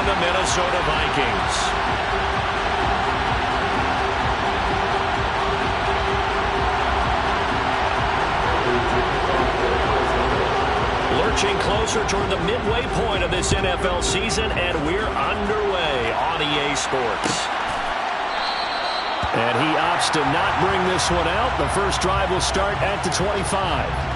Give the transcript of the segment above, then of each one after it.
on the Minnesota Vikings. Lurching closer toward the midway point of this NFL season, and we're underway on EA Sports. And he opts to not bring this one out. The first drive will start at the 25.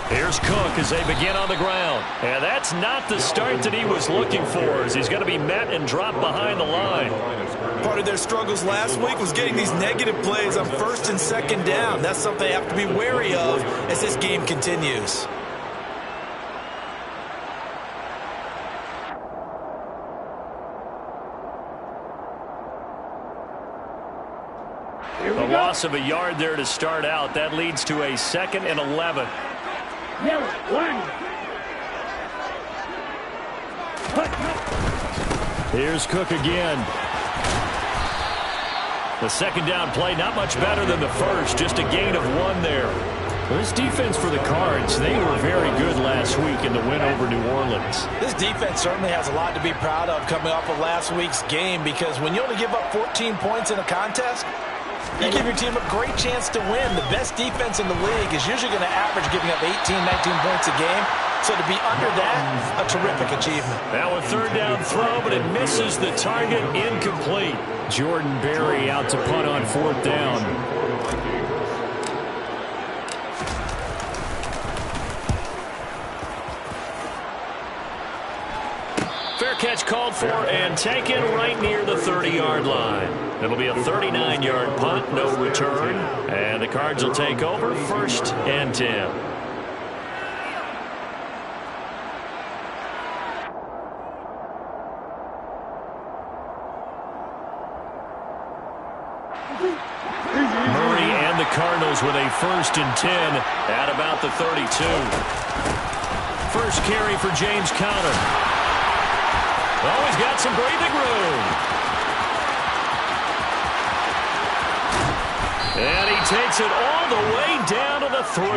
Here's Cook as they begin on the ground. And that's not the start that he was looking for, as he's going to be met and dropped behind the line. Part of their struggles last week was getting these negative plays on first and second down. That's something they have to be wary of as this game continues. A loss of a yard there to start out. That leads to a 2nd and 11. Here's Cook again. The second down play, not much better than the first. Just a gain of 1 there. Well, this defense for the Cards, they were very good last week in the win over New Orleans. This defense certainly has a lot to be proud of coming off of last week's game, because when you only give up 14 points in a contest, you give your team a great chance to win. The best defense in the league is usually going to average giving up 18, 19 points a game. So to be under that, a terrific achievement. Now a third down throw, but it misses the target, incomplete. Jordan Berry out to punt on 4th down. Fair catch called for and taken right near the 30-yard line. It'll be a 39-yard punt, no return. And the Cards will take over 1st and 10. Murray and the Cardinals with a 1st and 10 at about the 32. First carry for James Conner. Oh, he's got some breathing room. And he takes it all the way down to the 3.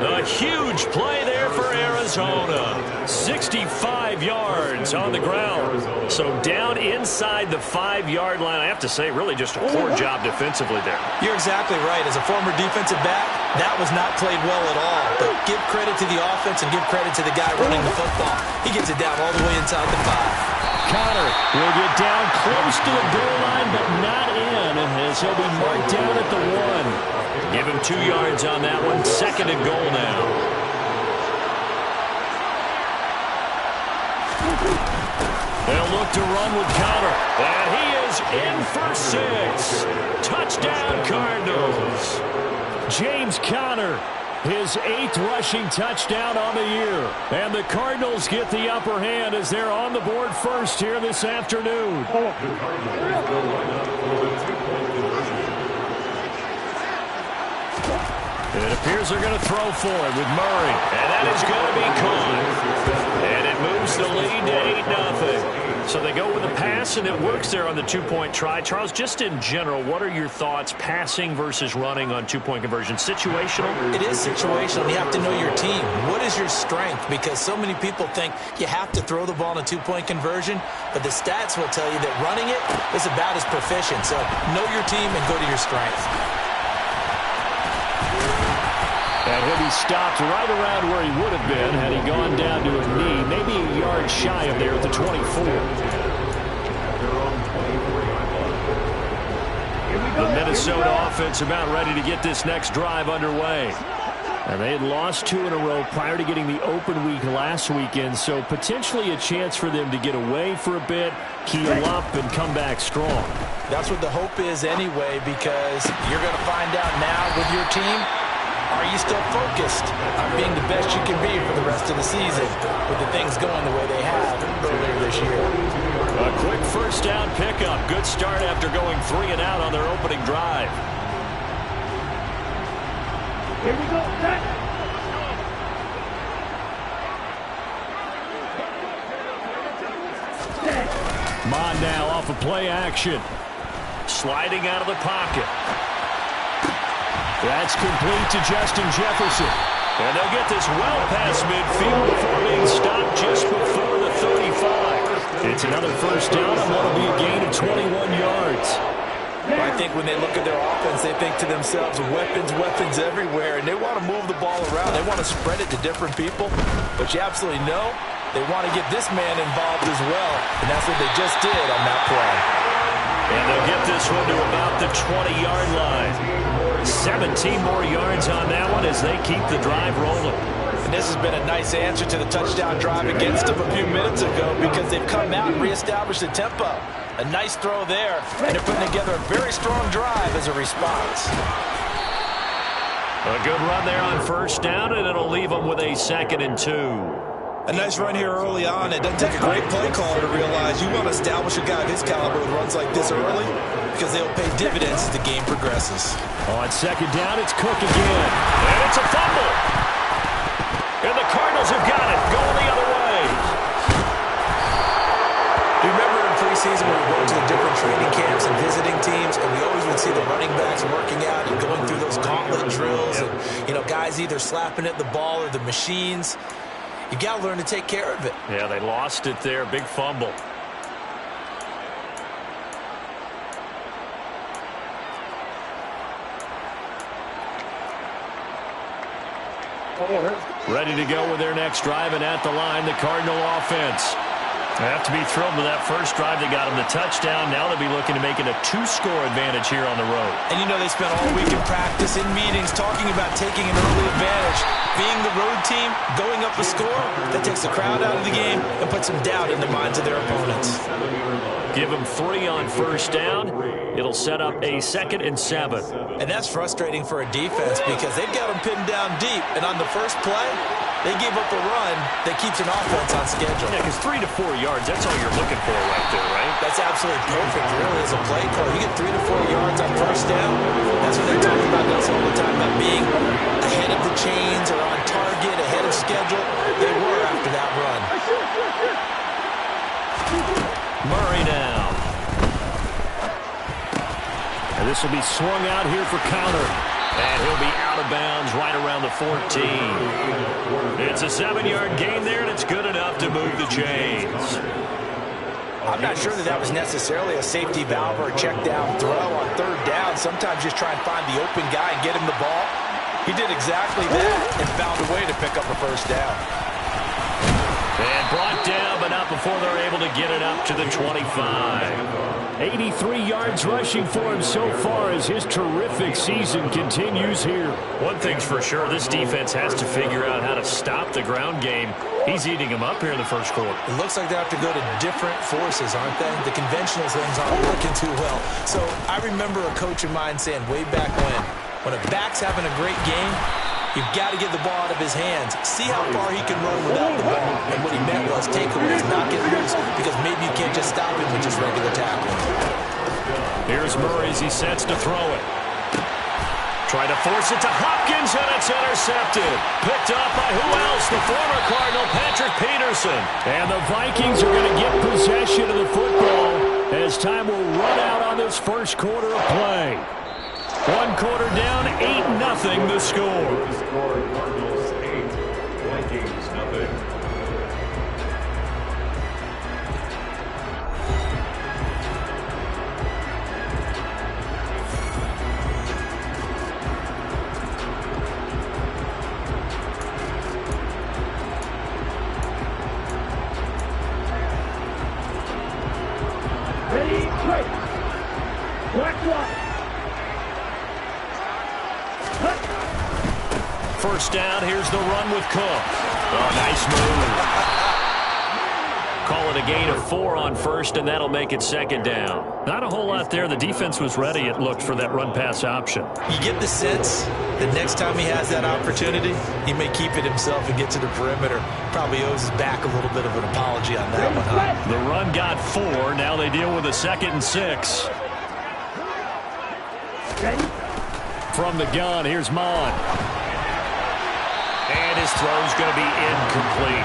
A huge play there for Arizona. 65 yards on the ground. So down inside the 5-yard line. I have to say, really just a poor job defensively there. You're exactly right. As a former defensive back, that was not played well at all. But give credit to the offense and give credit to the guy running the football. He gets it down all the way inside the 5. Conner will get down close to the goal line, but not in, as he'll be marked down at the 1. Give him 2 yards on that one. 2nd and goal now. They'll look to run with Conner, and he is in for 6. Touchdown, Cardinals. James Conner, his 8th rushing touchdown on the year. And the Cardinals get the upper hand as they're on the board first here this afternoon. It appears they're going to throw for it with Murray. And that is going to be caught. And it moves the lead to 8-0. So they go with a pass, and it works there on the 2-point try. Charles, just in general, what are your thoughts passing versus running on 2-point conversion? Situational? It is situational. You have to know your team. What is your strength? Because so many people think you have to throw the ball in a 2-point conversion, but the stats will tell you that running it is about as proficient. So know your team and go to your strength. And he'll be stopped right around where he would have been had he gone down to a knee, maybe a yard shy of there at the 24. The Minnesota offense about ready to get this next drive underway. And they had lost 2 in a row prior to getting the open week last weekend, so potentially a chance for them to get away for a bit, heal up, and come back strong. That's what the hope is anyway, because you're going to find out now with your team, are you still focused on being the best you can be for the rest of the season with the things going the way they have earlier this year? Quick first down pickup. Good start after going 3 and out on their opening drive. Here we go. Set. Mond now off of play action. Sliding out of the pocket. That's complete to Justin Jefferson. And they'll get this well past midfield before being stopped just before the 35. It's another first down and what'll be a gain of 21 yards. I think when they look at their offense, they think to themselves, weapons, weapons everywhere, and they want to move the ball around. They want to spread it to different people, but you absolutely know they want to get this man involved as well, and that's what they just did on that play. And they'll get this one to about the 20-yard line. 17 more yards on that one as they keep the drive rolling. And this has been a nice answer to the touchdown drive against them a few minutes ago because they've come out and reestablished the tempo. A nice throw there, and they're putting together a very strong drive as a response. A good run there on first down, and it'll leave them with a 2nd and 2. A nice run here early on. It doesn't take a great play caller to realize you want to establish a guy of his caliber with runs like this early because they'll pay dividends as the game progresses. On 2nd down, it's Cook again. And it's a fumble. And the Cardinals have got it, going the other way. Do you remember in preseason when we went to the different training camps and visiting teams, and we always would see the running backs working out and going through those gauntlet drills, and guys either slapping at the ball or the machines. You got to learn to take care of it. Yeah, they lost it there. Big fumble. Ready to go with their next drive, and at the line, the Cardinal offense. They have to be thrilled with that first drive. They got them the touchdown. Now they'll be looking to make it a 2-score advantage here on the road. And they spent all week in practice, in meetings, talking about taking an early advantage. Being the road team, going up a score, that takes the crowd out of the game and puts some doubt in the minds of their opponents. Give them 3 on first down. It'll set up a 2nd and 7. And that's frustrating for a defense because they've got them pinned down deep. And on the first play, they gave up a run that keeps an offense on schedule. Yeah, because 3 to 4 yards, that's all you're looking for right there, right? That's absolutely perfect, really, as a play call. You get 3 to 4 yards on first down. That's what they talk about us all the time, about being ahead of the chains or on target, ahead of schedule. They were after that run. Murray now. And this will be swung out here for counter. And he'll be out of bounds right around the 14. It's a 7-yard gain there, and it's good enough to move the chains. I'm not sure that was necessarily a safety valve or a check down throw on 3rd down. Sometimes just try and find the open guy and get him the ball. He did exactly that and found a way to pick up a first down. And brought down, but not before they're able to get it up to the 25. 83 yards rushing for him so far as his terrific season continues here. One thing's for sure, this defense has to figure out how to stop the ground game. He's eating them up here in the first quarter. It looks like they have to go to different forces, aren't they? The conventional things aren't working too well. So I remember a coach of mine saying way back when a back's having a great game, you've got to get the ball out of his hands. See how far he can run without the ball. And what he meant was takeaways, not get loose, because maybe you can't just stop him with just regular tackling. Here's Murray as he sets to throw it. Try to force it to Hopkins, and it's intercepted. Picked up by who else? The former Cardinal, Patrick Peterson. And the Vikings are going to get possession of the football as time will run out on this first quarter of play. 1 quarter down, 8-0 the score. Cardinals 8, Vikings nothing. Ready, quick. Black one. First down, here's the run with Cook. Oh, nice move. Call and a gain of 4 on first, and that'll make it second down. Not a whole lot there. The defense was ready, it looked, for that run-pass option. You get the sense that next time he has that opportunity, he may keep it himself and get to the perimeter. Probably owes his back a little bit of an apology on that one, huh? The run got 4. Now they deal with a 2nd and 6. From the gun, here's Mon. And his throw's going to be incomplete.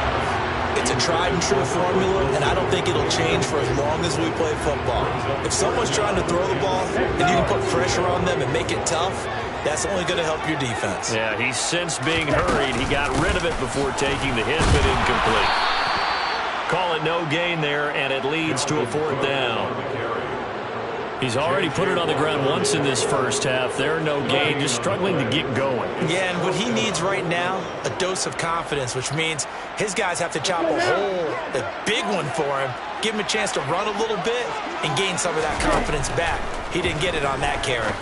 It's a tried and true formula, and I don't think it'll change for as long as we play football. If someone's trying to throw the ball and you can put pressure on them and make it tough, that's only going to help your defense. Yeah, he's since being hurried. He got rid of it before taking the hit, but incomplete. Call it no gain there, and it leads to a 4th down. He's already put it on the ground once in this first half. There, no gain, just struggling to get going. Yeah, and what he needs right now, a dose of confidence, which means his guys have to chop a hole, a big one for him, give him a chance to run a little bit, and gain some of that confidence back. He didn't get it on that carry.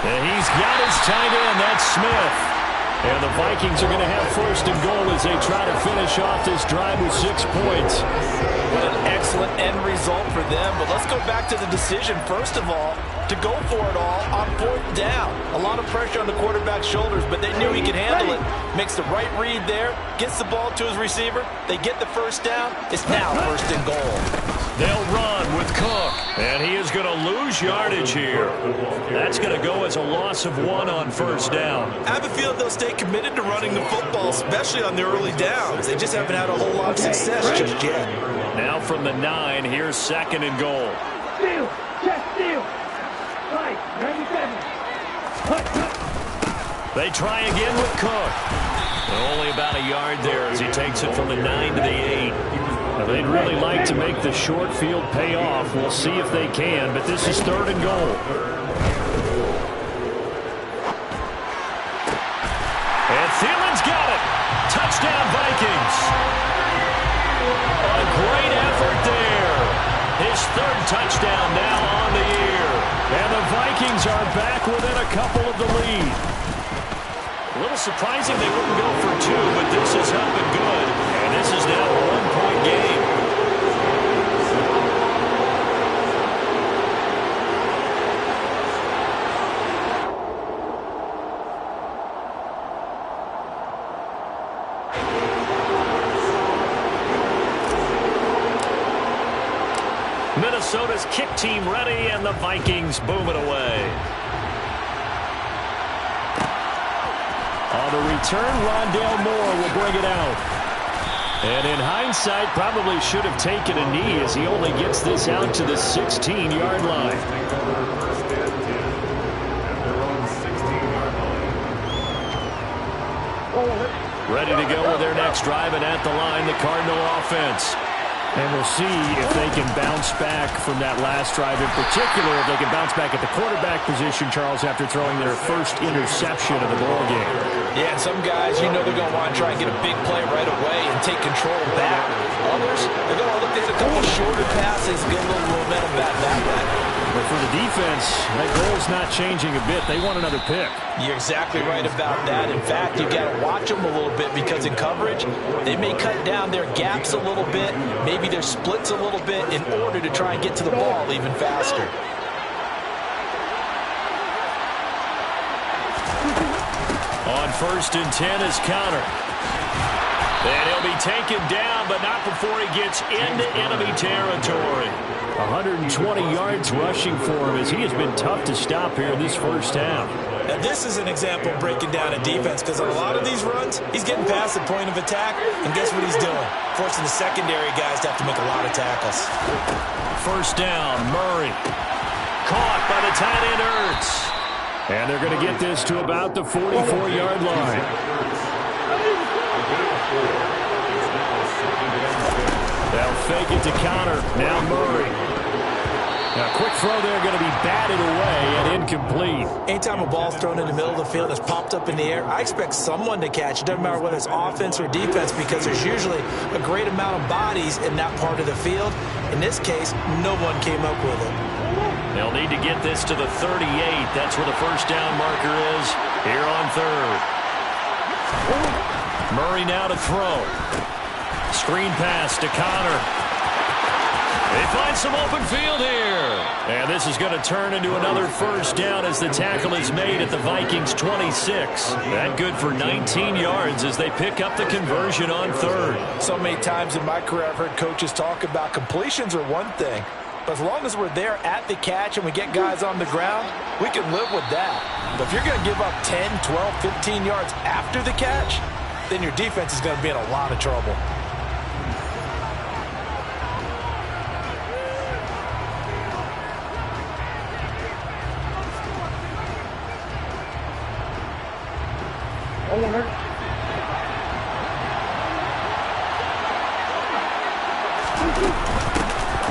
And he's got his tight end. That's Smith. And the Vikings are going to have 1st and goal as they try to finish off this drive with 6 points. What an excellent end result for them. But let's go back to the decision, first of all, to go for it all on 4th down. A lot of pressure on the quarterback's shoulders, but they knew he could handle it. Makes the right read there, gets the ball to his receiver. They get the 1st down. It's now 1st and goal. They'll run with Cook, and he is going to lose yardage here. That's going to go as a loss of 1 on 1st down. I have a feeling they'll stay committed to running the football, especially on their early downs. They just haven't had a whole lot of success just yet. Now from the 9, here's 2nd and goal. Steal. Check steal. Right. 97. They try again with Cook. Only about a yard there as he takes it from the 9 to the 8. Now, they'd really like to make the short field pay off. We'll see if they can, but this is 3rd and goal. And Thielen's got it. Touchdown, Vikings. A great effort there. His 3rd touchdown now on the year. And the Vikings are back within a couple of the lead. A little surprising they wouldn't go for 2, but this is helping good. And this is now a 1-point game. Minnesota's kick team ready, and the Vikings boom it away. On the return, Rondale Moore will bring it out. And in hindsight, probably should have taken a knee as he only gets this out to the 16-yard line. Ready to go with their next drive, and at the line, the Cardinal offense. And we'll see if they can bounce back from that last drive. In particular, if they can bounce back at the quarterback position, Charles, after throwing their first interception of the ball game. Yeah, and some guys, you know they're going to want to try and get a big play right away and take control back. Others, they're going to look at a couple shorter passes, get a little momentum back that way. But for the defense, that goal's not changing a bit. They want another pick. You're exactly right about that. In fact, you've got to watch them a little bit because in coverage, they may cut down their gaps a little bit, maybe their splits a little bit in order to try and get to the ball even faster. On 1st and 10 is Counter. And he'll be taken down, but not before he gets into enemy territory. 120 yards rushing for him as he has been tough to stop here in this first half. Now, this is an example of breaking down a defense because on a lot of these runs, he's getting past the point of attack, and guess what he's doing? Forcing the secondary guys to have to make a lot of tackles. 1st down, Murray. Caught by the tight end, Ertz. And they're going to get this to about the 44-yard line. They'll fake it to Counter. Now Murray. Now, a quick throw there going to be batted away and incomplete. Anytime a ball's thrown in the middle of the field that's popped up in the air, I expect someone to catch it. Doesn't matter whether it's offense or defense because there's usually a great amount of bodies in that part of the field. In this case, no one came up with it. They'll need to get this to the 38. That's where the 1st down marker is here on 3rd. Murray now to throw. Screen pass to Connor. They find some open field here. And this is going to turn into another first down as the tackle is made at the Vikings 26. That good for 19 yards as they pick up the conversion on third. So many times in my career I've heard coaches talk about completions are one thing. But as long as we're there at the catch and we get guys on the ground, we can live with that. But if you're going to give up 10, 12, 15 yards after the catch, then your defense is going to be in a lot of trouble.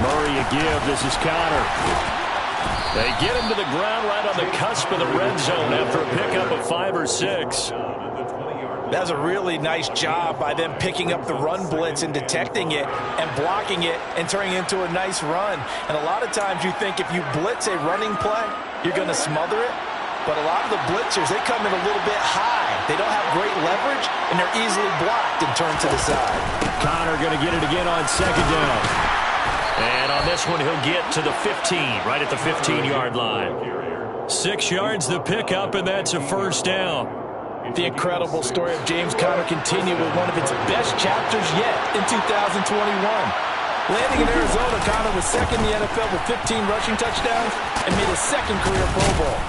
Murray a give. This is Connor. They get him to the ground right on the cusp of the red zone after a pickup of 5 or 6. That's a really nice job by them picking up the run blitz and detecting it and blocking it and turning it into a nice run. And a lot of times you think if you blitz a running play, you're going to smother it. But a lot of the blitzers, they come in a little bit high. They don't have great leverage, and they're easily blocked and turned to the side. Connor going to get it again on second down. And on this one, he'll get to the 15, right at the 15-yard line. 6 yards the pickup, and that's a first down. The incredible story of James Conner continued with one of its best chapters yet in 2021. Landing in Arizona, Conner was second in the NFL with 15 rushing touchdowns and made his second career Pro Bowl.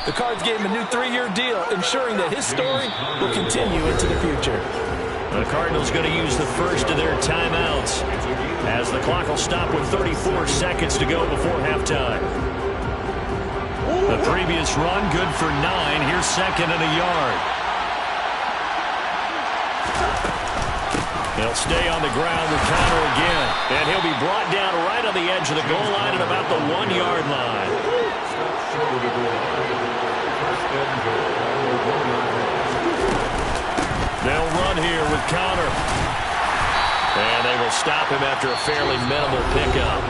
The Cards gave him a new 3-year deal, ensuring that his story will continue into the future. The Cardinals going to use the first of their timeouts as the clock will stop with 34 seconds to go before halftime. The previous run good for 9. Here's second and a yard. He'll stay on the ground with Connor again. And he'll be brought down right on the edge of the goal line at about the 1-yard line. They'll run here with Connor. And they will stop him after a fairly minimal pickup.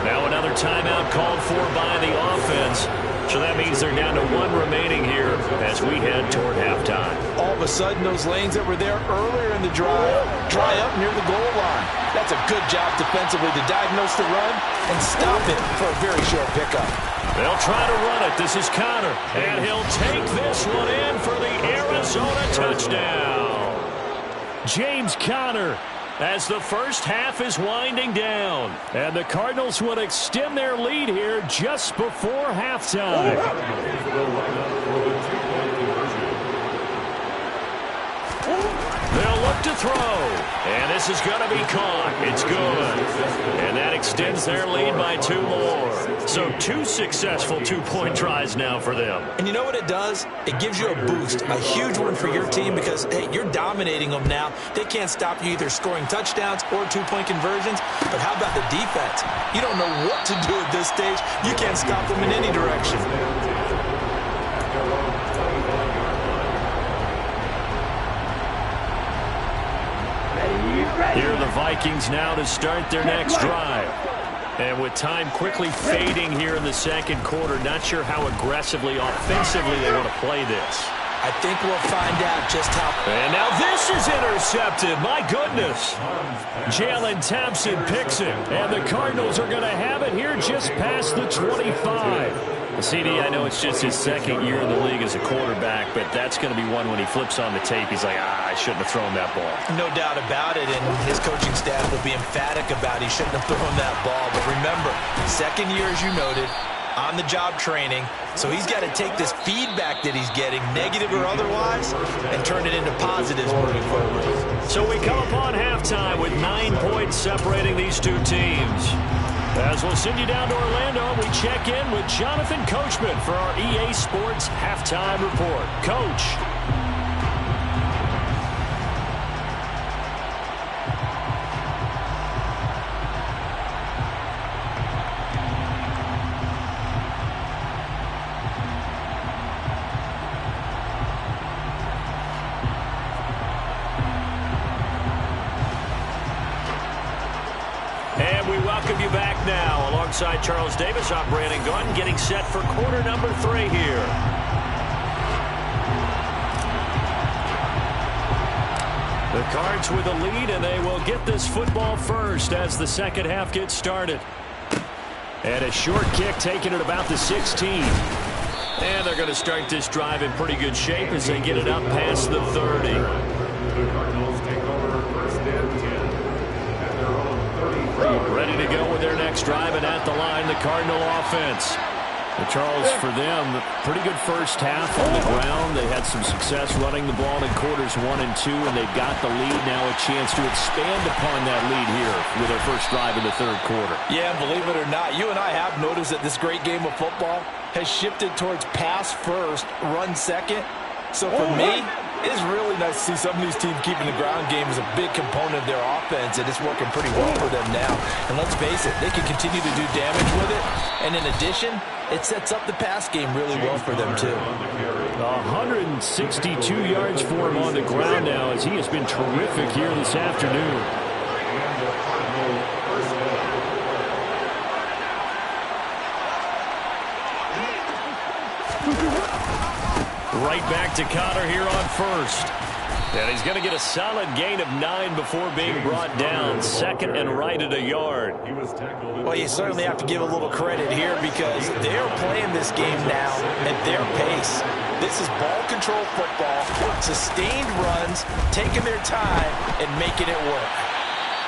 Now another timeout called for by the offense. So that means they're down to 1 remaining here as we head toward halftime. All of a sudden, those lanes that were there earlier in the drive dry up near the goal line. That's a good job defensively to diagnose the run and stop it for a very short pickup. They'll try to run it. This is Connor. And he'll take this one in for the Arizona touchdown. James Conner as the first half is winding down. And the Cardinals would extend their lead here just before halftime. They'll look to throw. And this is going to be caught. It's good. And that extends their lead by 2 more. So 2 successful 2-point tries now for them. And you know what it does? It gives you a boost, a huge one for your team because, hey, you're dominating them now. They can't stop you either scoring touchdowns or 2-point conversions. But how about the defense? You don't know what to do at this stage. You can't stop them in any direction. Here are the Vikings now to start their next drive. And with time quickly fading here in the second quarter, not sure how aggressively, offensively they want to play this. I think we'll find out just how. And now this is intercepted. My goodness. Jalen Thompson picks it. And the Cardinals are going to have it here just past the 25. CD, I know it's just his second year in the league as a quarterback, but that's going to be one when he flips on the tape. He's like, I shouldn't have thrown that ball. No doubt about it, and his coaching staff will be emphatic about he shouldn't have thrown that ball. But remember, second year, as you noted, on-the-job training, so he's got to take this feedback that he's getting, negative or otherwise, and turn it into positives moving forward. So we come upon halftime with 9 points separating these two teams. As we'll send you down to Orlando, we check in with Jonathan Coachman for our EA Sports Halftime Report. Coach. And we welcome you back now. Alongside Charles Davis, I'm Brandon Gaudin, getting set for quarter number 3 here. The Cards with a lead, and they will get this football first as the second half gets started. And a short kick taken at about the 16. And they're going to start this drive in pretty good shape as they get it up past the 30. Ready to go with their next drive, and at the line, the Cardinal offense. But Charles, for them, pretty good first half on the ground. They had some success running the ball in quarters 1 and 2, and they've got the lead. Now a chance to expand upon that lead here with their first drive in the third quarter. Yeah, believe it or not, you and I have noticed that this great game of football has shifted towards pass first, run second. So for me, it's really nice to see some of these teams keeping the ground game as a big component of their offense, and it's working pretty well for them now. And let's face it, they can continue to do damage with it. And in addition, it sets up the pass game really well for them, too. 162 yards for him on the ground now as he has been terrific here this afternoon. Right back to Conner here on first. And he's going to get a solid gain of 9 before being brought down. Second and right at a yard. Well, you certainly have to give a little credit here because they're playing this game now at their pace. This is ball control football, sustained runs, taking their time and making it work.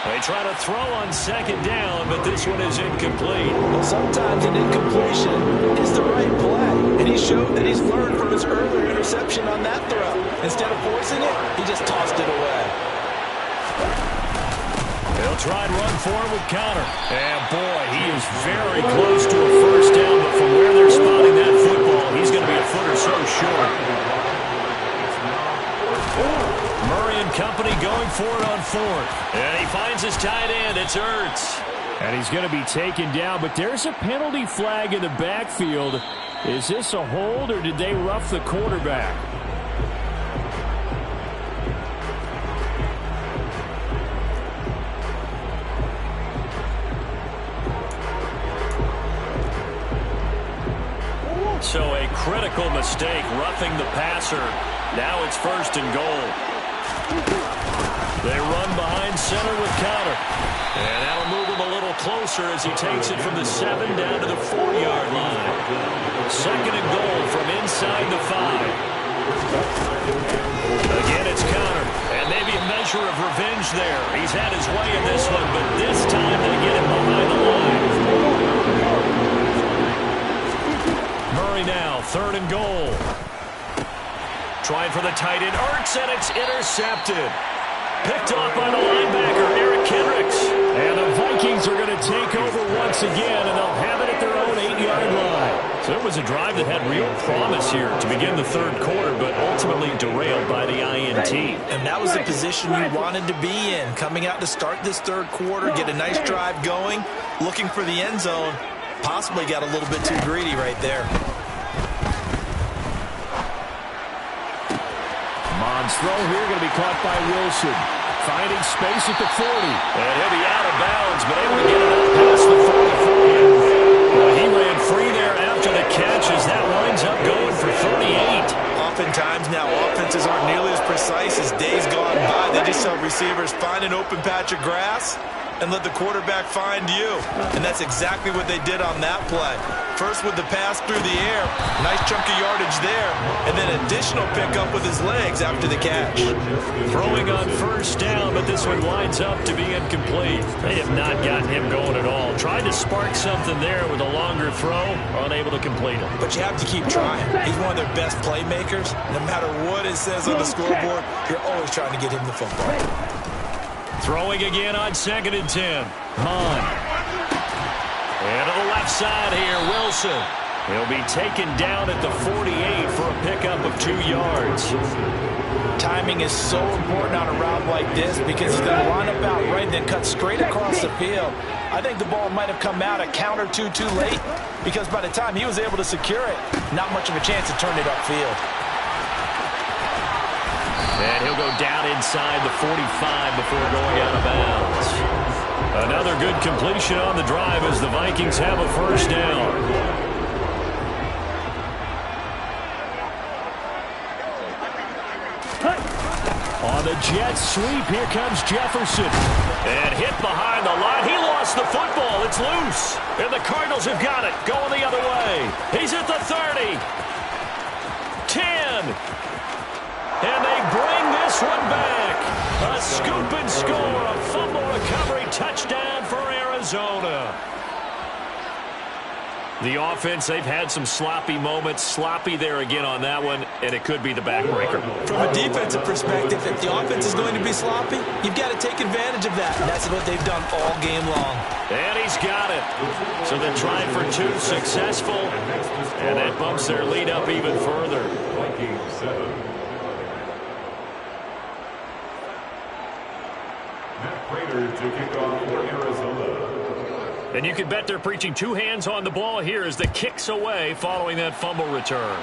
They try to throw on second down, but this one is incomplete. Well, sometimes an incompletion is the right play, and he showed that he's learned from his earlier interception on that throw. Instead of forcing it, he just tossed it away. They'll try and run for him with Conner. And, boy, he is very close to a first down, but from where they're spotting that football, he's going to be a foot or so short. Murray and company going for it on fourth. And he finds his tight end. It's Ertz. And he's going to be taken down, but there's a penalty flag in the backfield. Is this a hold, or did they rough the quarterback? So a critical mistake, roughing the passer. Now it's first and goal. They run behind center with Conner. And that'll move him a little closer as he takes it from the 7 down to the 4-yard line. Second and goal from inside the 5. Again, it's Conner. And maybe a measure of revenge there. He's had his way in this one, but this time they get him behind the line. Murray now, third and goal. Trying for the tight end, Ertz, and it's intercepted. Picked off by the linebacker, Eric Kendricks. And the Vikings are going to take over once again, and they'll have it at their own 8-yard line. So it was a drive that had real promise here to begin the third quarter, but ultimately derailed by the INT. And that was the position you wanted to be in, coming out to start this third quarter, get a nice drive going, looking for the end zone. Possibly got a little bit too greedy right there. Mond's throw here going to be caught by Wilson. Finding space at the 40. And he'll be out of bounds, but able to get it up past the 44. Well, he ran free there after the catch as that winds up going for 38. Oftentimes now offenses aren't nearly as precise as days gone by. They just tell receivers, find an open patch of grass and let the quarterback find you. And that's exactly what they did on that play. First with the pass through the air, nice chunk of yardage there, and then additional pickup with his legs after the catch. Throwing on first down, but this one winds up to be incomplete. They have not gotten him going at all. Tried to spark something there with a longer throw, unable to complete it. But you have to keep trying. He's one of their best playmakers. No matter what it says on the scoreboard, you're always trying to get him the football. Throwing again on 2nd and 10. Mond. And to the left side here, Wilson. He'll be taken down at the 48 for a pickup of 2 yards. Timing is so important on a route like this because he's going to line up out right and then cut straight across the field. I think the ball might have come out a count or two too late because by the time he was able to secure it, not much of a chance to turn it upfield. And he'll go down inside the 45 before going out of bounds. Another good completion on the drive as the Vikings have a first down. On the The Jets sweep. Here comes Jefferson. And hit behind the line. He lost the football. It's loose. And the Cardinals have got it. Going the other way. He's at the 30. 10. And they bring this one back. A scoop and score. A fumble recovery touchdown for Arizona. The offense, they've had some sloppy moments. Sloppy there again on that one, and it could be the backbreaker. From a defensive perspective, if the offense is going to be sloppy, you've got to take advantage of that. And that's what they've done all game long. And he's got it. So they're trying for 2, successful. And that bumps their lead up even further. Matt Prater to kick off for Arizona. And you can bet they're preaching 2 hands on the ball here as the kick's away following that fumble return.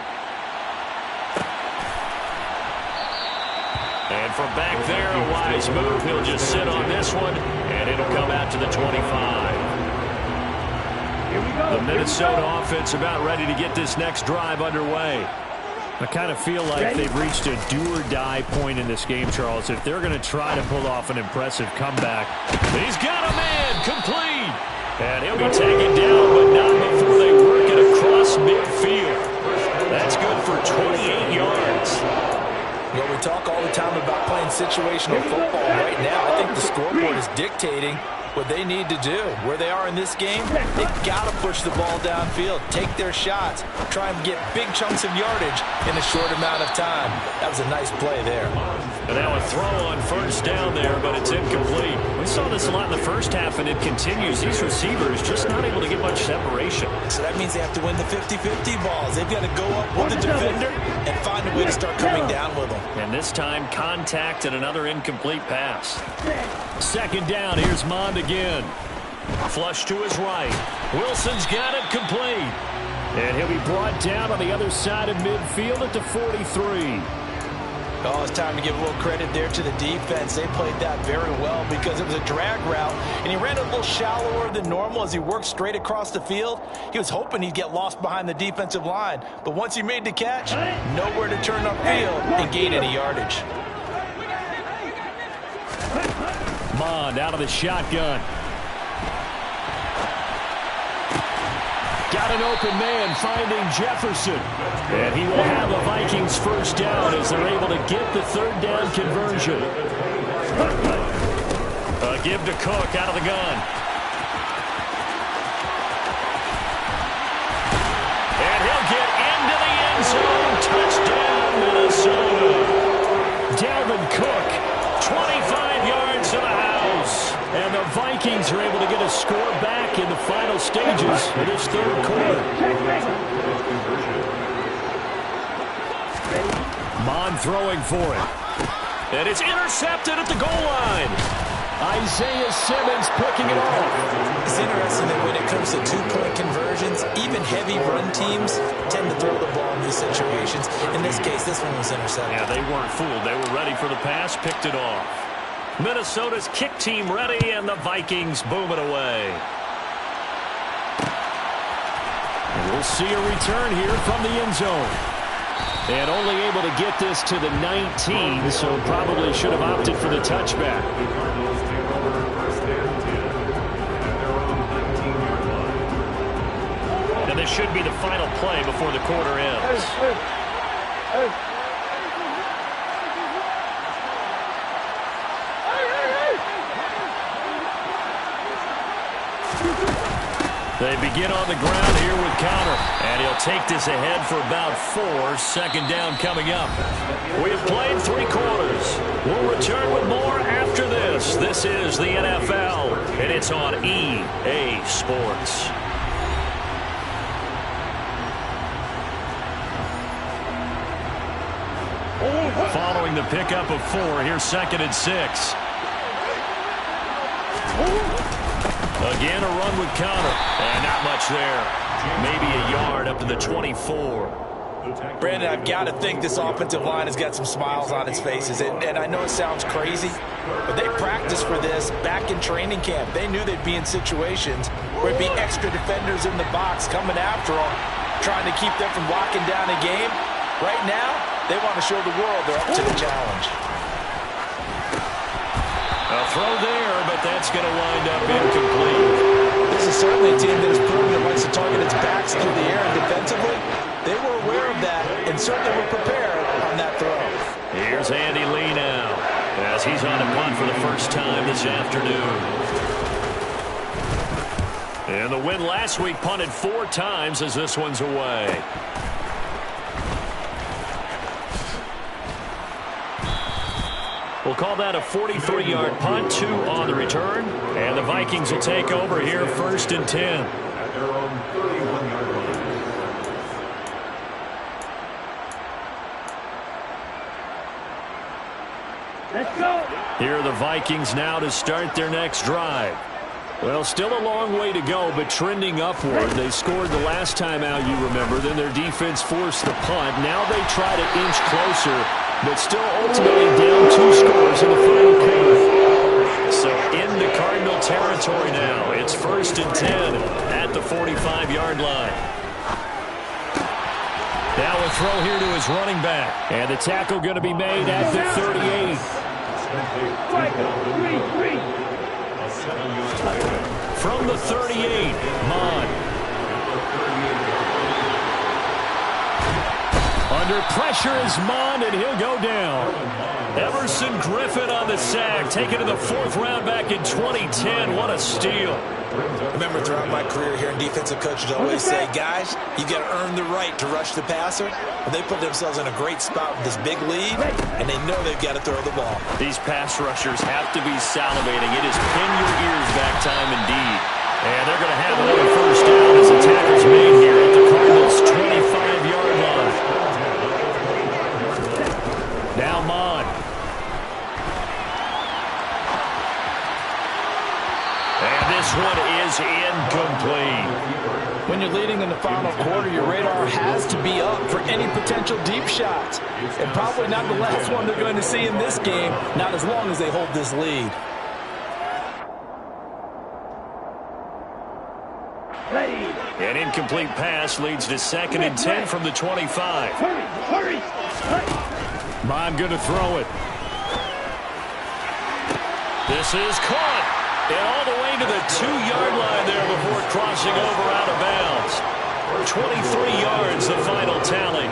And from back there, a wise move. He'll just sit on this one, and it'll come out to the 25. The Minnesota offense about ready to get this next drive underway. I kind of feel like they've reached a do-or-die point in this game, Charles. If they're going to try to pull off an impressive comeback. He's got a man complete. And he'll be taken down, but not before they work it across midfield. That's good for 28 yards. Well, we talk all the time about playing situational football. Right now, I think the scoreboard is dictating what they need to do. Where they are in this game, they've got to push the ball downfield, take their shots, try and get big chunks of yardage in a short amount of time. That was a nice play there. And now a throw on first down there, but it's incomplete. We saw this a lot in the first half, and it continues. These receivers just not able to get much separation. So that means they have to win the 50-50 balls. They've got to go up with the defender and find a way to start coming down with them. And this time, contact and another incomplete pass. Second down, here's Mond again. Flush to his right. Wilson's got it complete. And he'll be brought down on the other side of midfield at the 43. Oh, it's time to give a little credit there to the defense. They played that very well because it was a drag route, and he ran a little shallower than normal as he worked straight across the field. He was hoping he'd get lost behind the defensive line, but once he made the catch, nowhere to turn upfield and gain any yardage. Mond out of the shotgun. Got an open man finding Jefferson. And he will have the Vikings first down as they're able to get the third down conversion. A give to Cook out of the gun. And he'll get into the end zone. Touchdown, Minnesota. Dalvin Cook, 25 yards to the house. And the Vikings are able to get a score back in the final stages of this third quarter. Mond throwing for it. And it's intercepted at the goal line. Isaiah Simmons picking it off. It's interesting that when it comes to two-point conversions, even heavy run teams tend to throw the ball in these situations. In this case, this one was intercepted. Yeah, they weren't fooled. They were ready for the pass, picked it off. Minnesota's kick team ready, and the Vikings boom it away. And we'll see a return here from the end zone. And only able to get this to the 19, so probably should have opted for the touchback. And this should be the final play before the quarter ends. They begin on the ground here with Counter. And he'll take this ahead for about 4. Second down coming up. We have played 3 quarters. We'll return with more after this. This is the NFL, and it's on EA Sports. Following the pickup of 4, here's 2nd and 6. Again, a run with Counter. And not much there. Maybe a yard up to the 24. Brandon, I've got to think this offensive line has got some smiles on its faces. And I know it sounds crazy, but they practiced for this back in training camp. They knew they'd be in situations where it'd be extra defenders in the box coming after them, trying to keep them from locking down a game. Right now, they want to show the world they're up to the challenge. A throw there, but that's going to wind up incomplete. This is certainly a team that has proven it likes to target its backs through the air, and defensively, they were aware of that and certainly were prepared on that throw. Here's Andy Lee now, as he's on a punt for the first time this afternoon. And the win last week punted 4 times as this one's away. We'll call that a 43-yard punt, 2 on the return. And the Vikings will take over here, 1st and 10. At their own 31-yard line. Let's go. Here are the Vikings now to start their next drive. Well, still a long way to go, but trending upward. They scored the last time out, you remember. Then their defense forced the punt. Now they try to inch closer, but still ultimately down 2 scores in the final quarter. So into Cardinal territory now. It's 1st and 10 at the 45-yard line. Now a throw here to his running back. And the tackle going to be made at the 38. Strike. 3-3. From the 38, Mond. Under pressure is Mond, and he'll go down. Everson Griffin on the sack, taken to the 4th round back in 2010. What a steal. Remember, throughout my career here in defensive coaches always say, guys, you got to earn the right to rush the passer. Well, they put themselves in a great spot with this big lead, and they know they've got to throw the ball. These pass rushers have to be salivating. It is pin your ears back time indeed. And they're going to have another 1st down as the tackle's made here at the Cardinals' 25-yard line. Now Mond. And this one is incomplete. When you're leading in the final quarter, your radar has to be up for any potential deep shots. And probably not the last one they're going to see in this game, not as long as they hold this lead. An incomplete pass leads to 2nd and 10 from the 25. Hurry. Mond going to throw it. This is caught. And all the way to the 2-yard line there before crossing over out of bounds. 23 yards, the final tally.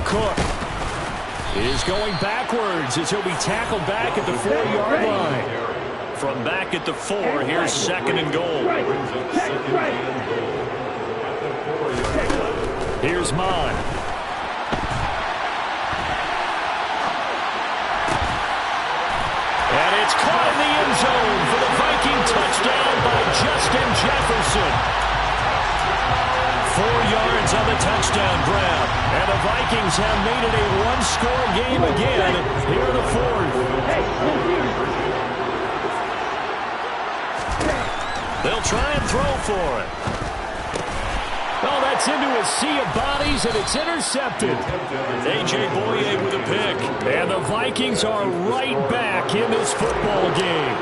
Cook is going backwards as he'll be tackled back at the 4-yard line. From back at the 4, here's 2nd and goal. Here's Mond. And it's caught in the end zone for the Viking touchdown by Justin Jefferson. 4 yards on the touchdown grab. And the Vikings have made it a 1-score game again here in the 4th. They'll try and throw for it. Oh, that's into a sea of bodies, and it's intercepted. A.J. Boye with a pick. And the Vikings are right back in this football game.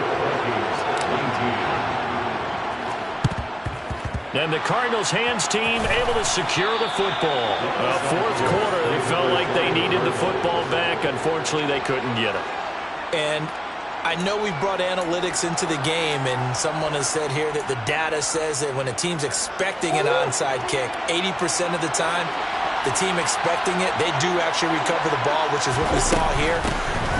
And the Cardinals' hands team able to secure the football. 4th quarter, they felt like they needed the football back. Unfortunately, they couldn't get it. And I know we've brought analytics into the game, and someone has said here that the data says that when a team's expecting an onside kick, 80% of the time, the team expecting it, they do actually recover the ball, which is what we saw here.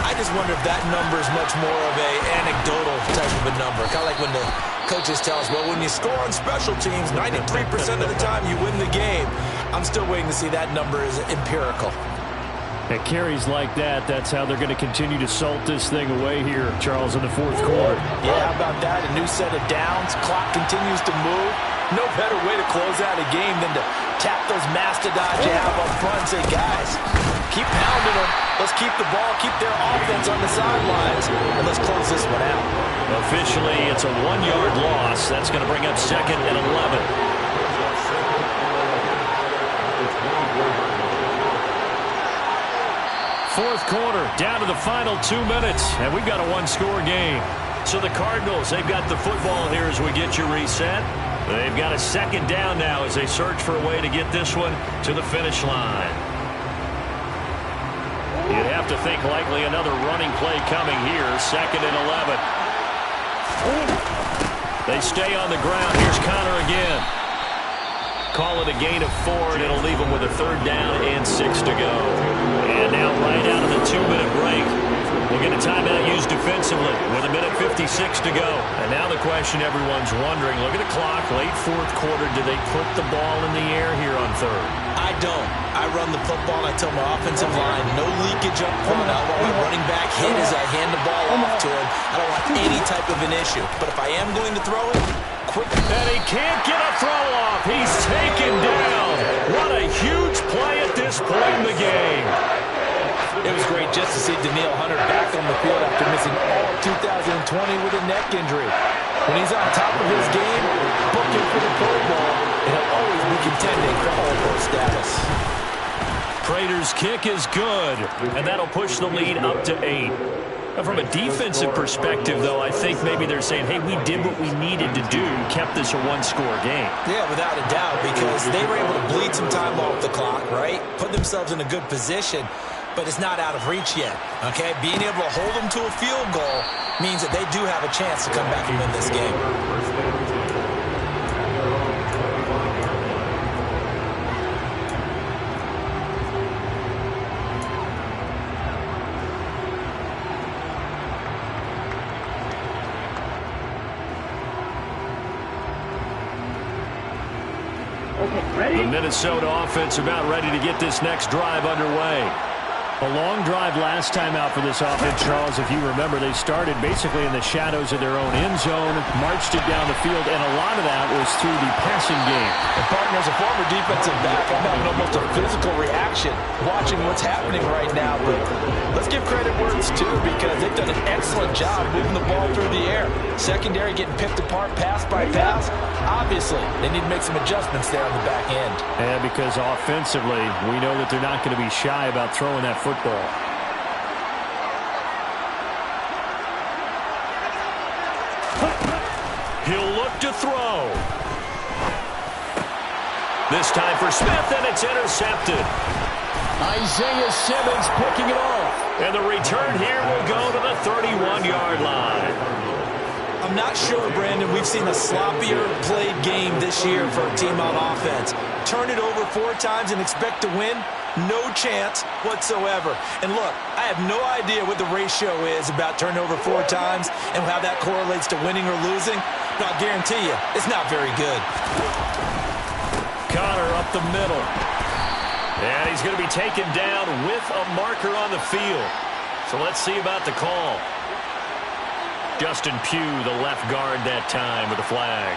I just wonder if that number is much more of a anecdotal type of a number. Kind of like when the coaches tell us, well, when you score on special teams, 93% of the time you win the game. I'm still waiting to see that number is empirical. At carries like that, that's how they're going to continue to salt this thing away here, Charles, in the 4th quarter. Yeah, how about that? A new set of downs. Clock continues to move. No better way to close out a game than to tap those mastodons you have up front and say, guys, keep pounding them. Let's keep the ball, keep their offense on the sidelines, and let's close this one out. Officially, it's a 1-yard loss. That's going to bring up 2nd and 11. 4th quarter, down to the final 2 minutes, and we've got a 1-score game. So the Cardinals, they've got the football here as we get you reset. They've got a 2nd down now as they search for a way to get this one to the finish line. have to think likely another running play coming here. 2nd and 11. They stay on the ground. Here's Conner again. Call it a gain of 4, and it'll leave them with a 3rd down and 6 to go. And now right out of the 2-minute break, we'll get a timeout used defensively with 1:56 to go. And now the question everyone's wondering, look at the clock, late 4th quarter, do they put the ball in the air here on 3rd? I don't. I run the football, and I tell my offensive line, no leakage up front. I want my running back hit as I hand the ball off to him. I don't want any type of an issue. But if I am going to throw it, quick. And he can't get a throw off. He's taken down. What a huge play at this point in the game. It was great just to see Danielle Hunter back on the field after missing all of 2020 with a neck injury. When he's on top of his game, book him for the Pro Bowl, and he'll always be contending for All-Pro status. Prater's kick is good, and that'll push the lead up to 8. From a defensive perspective, though, I think maybe they're saying, hey, we did what we needed to do, kept this a 1-score game. Yeah, without a doubt, because they were able to bleed some time off the clock, right? Put themselves in a good position, but it's not out of reach yet, okay? Being able to hold them to a field goal means that they do have a chance to come back and win this game. The Minnesota offense about ready to get this next drive underway. A long drive last time out for this offense, Charles. If you remember, they started basically in the shadows of their own end zone, marched it down the field, and a lot of that was through the passing game. And partner, as a former defensive back, I'm having almost a physical reaction watching what's happening right now. But let's give credit where it's due, because they've done an excellent job moving the ball through the air. Secondary getting picked apart pass by pass. Obviously, they need to make some adjustments there on the back end. Yeah, because offensively, we know that they're not going to be shy about throwing that football. He'll look to throw. This time for Smith, and it's intercepted. Isaiah Simmons picking it off. And the return here will go to the 31-yard line. I'm not sure, Brandon, we've seen a sloppier played game this year for a team on offense. Turn it over 4 times and expect to win? No chance whatsoever. And look, I have no idea what the ratio is about turnover 4 times and how that correlates to winning or losing, but I'll guarantee you, it's not very good. Conner up the middle. And he's going to be taken down with a marker on the field. So let's see about the call. Justin Pugh, the left guard that time with a flag.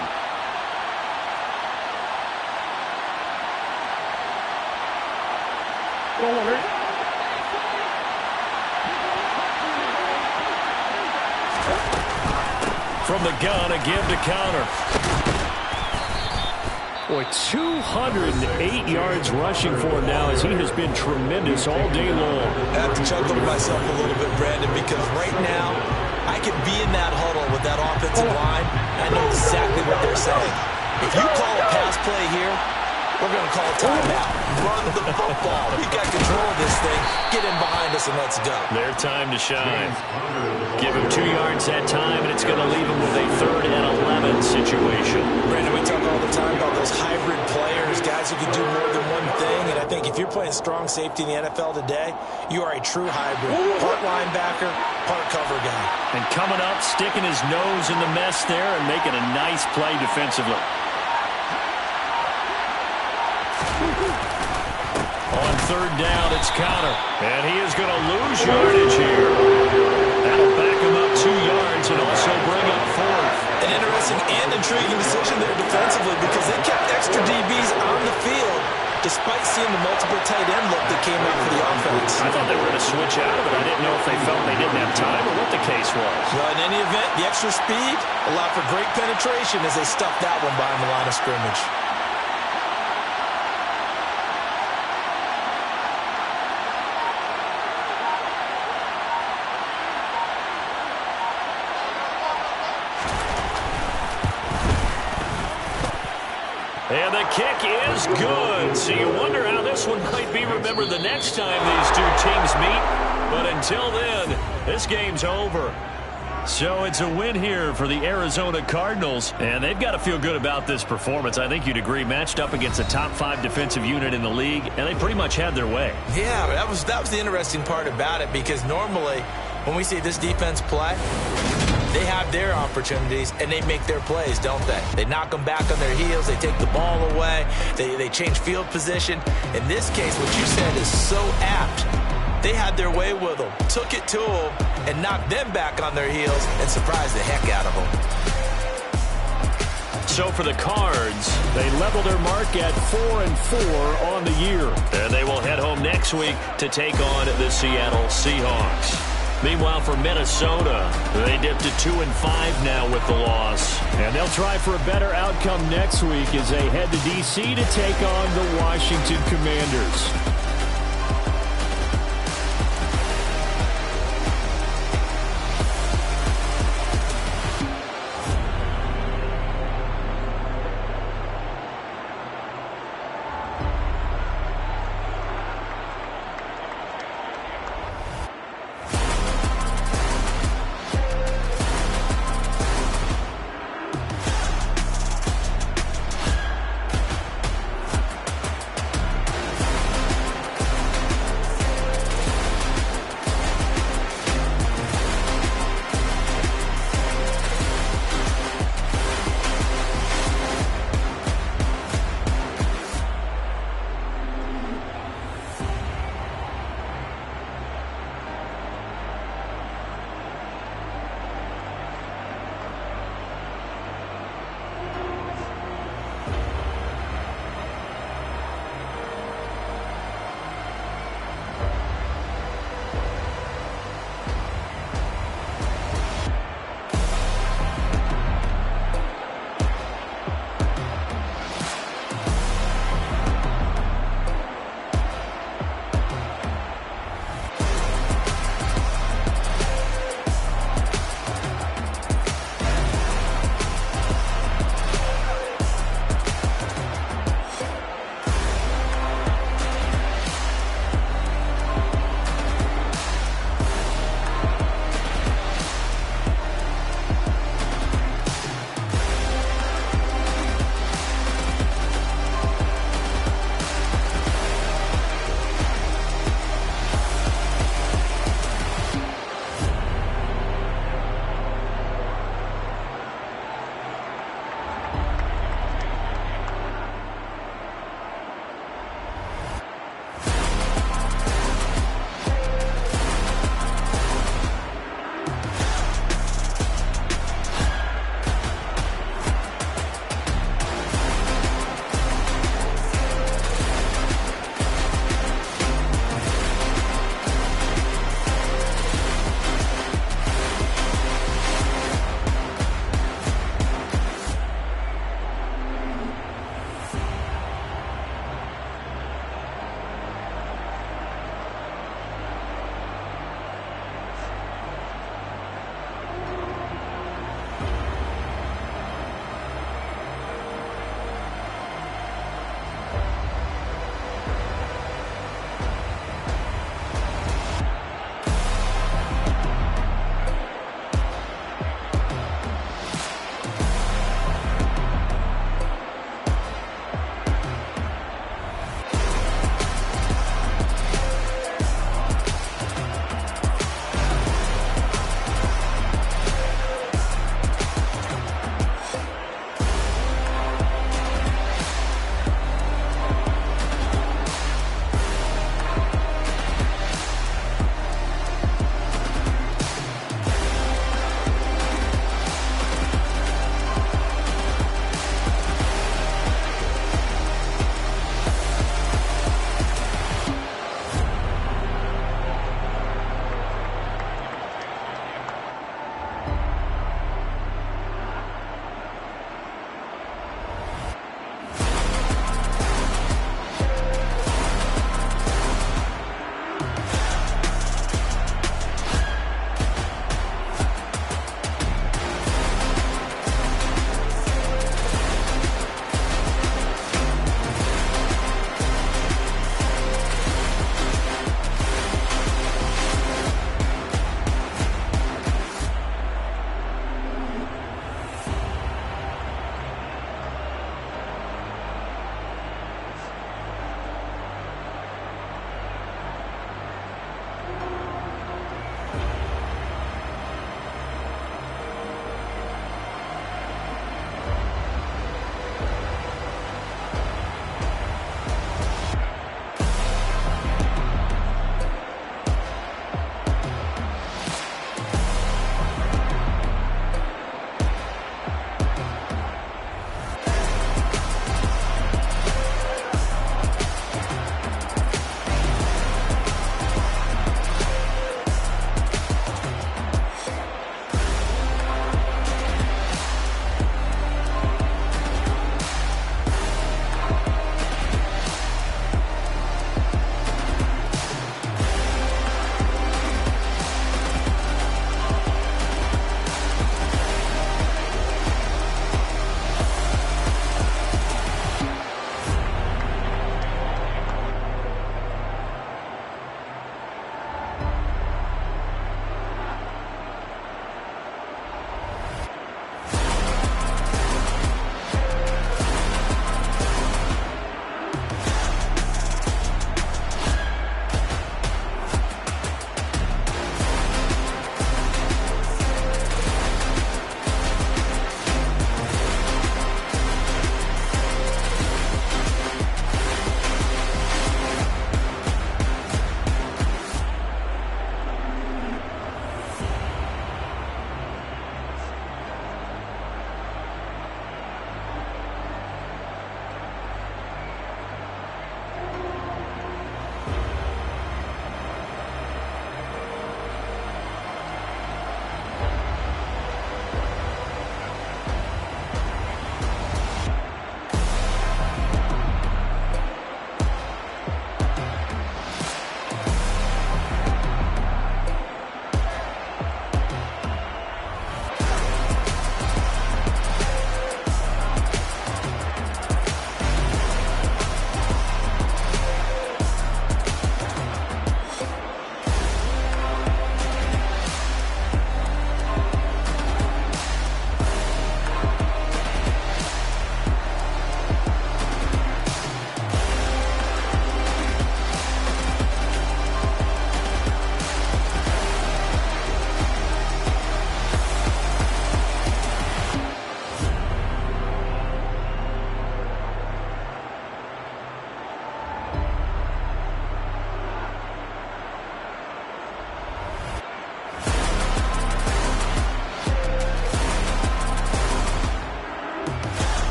From the gun, a give to Conner. Boy, 208 yards rushing for him now, as he has been tremendous all day long. I have to chuckle to myself a little bit, Brandon, because right now I could be in that huddle with that offensive line, and I know exactly what they're saying. If you call a pass play here, we're going to call a timeout. Run the football. We've got control of this thing. Get in behind us and let's go. Their time to shine. Give him 2 yards that time, and it's going to leave him with a 3rd and 11 situation. Brandon, we talk all the time about those hybrid players, guys who can do more than one thing, and I think if you're playing strong safety in the NFL today, you are a true hybrid. Part linebacker, part cover guy. And coming up, sticking his nose in the mess there and making a nice play defensively. On 3rd down, it's Conner. And he is going to lose yardage here. That'll back him up 2 yards and also bring up 4th. An interesting and intriguing decision there defensively, because they kept extra DBs on the field despite seeing the multiple tight end look that came out for the offense. I thought they were going to switch out of it. I didn't know if they felt they didn't have time or what the case was. Well, in any event, the extra speed allowed for great penetration as they stuffed that one behind the line of scrimmage. And the kick is good. So you wonder how this one might be remembered the next time these two teams meet. But until then, this game's over. So it's a win here for the Arizona Cardinals, and they've got to feel good about this performance. I think you'd agree, matched up against a top 5 defensive unit in the league, and they pretty much had their way. Yeah, that was the interesting part about it, because normally when we see this defense play, they have their opportunities, and they make their plays, don't they? They knock them back on their heels. They take the ball away. They change field position. In this case, what you said is so apt. They had their way with them, took it to them, and knocked them back on their heels and surprised the heck out of them. So for the Cards, they level their mark at 4-4 on the year. And they will head home next week to take on the Seattle Seahawks. Meanwhile, for Minnesota, they dipped to 2-5 now with the loss. And they'll try for a better outcome next week as they head to D.C. to take on the Washington Commanders.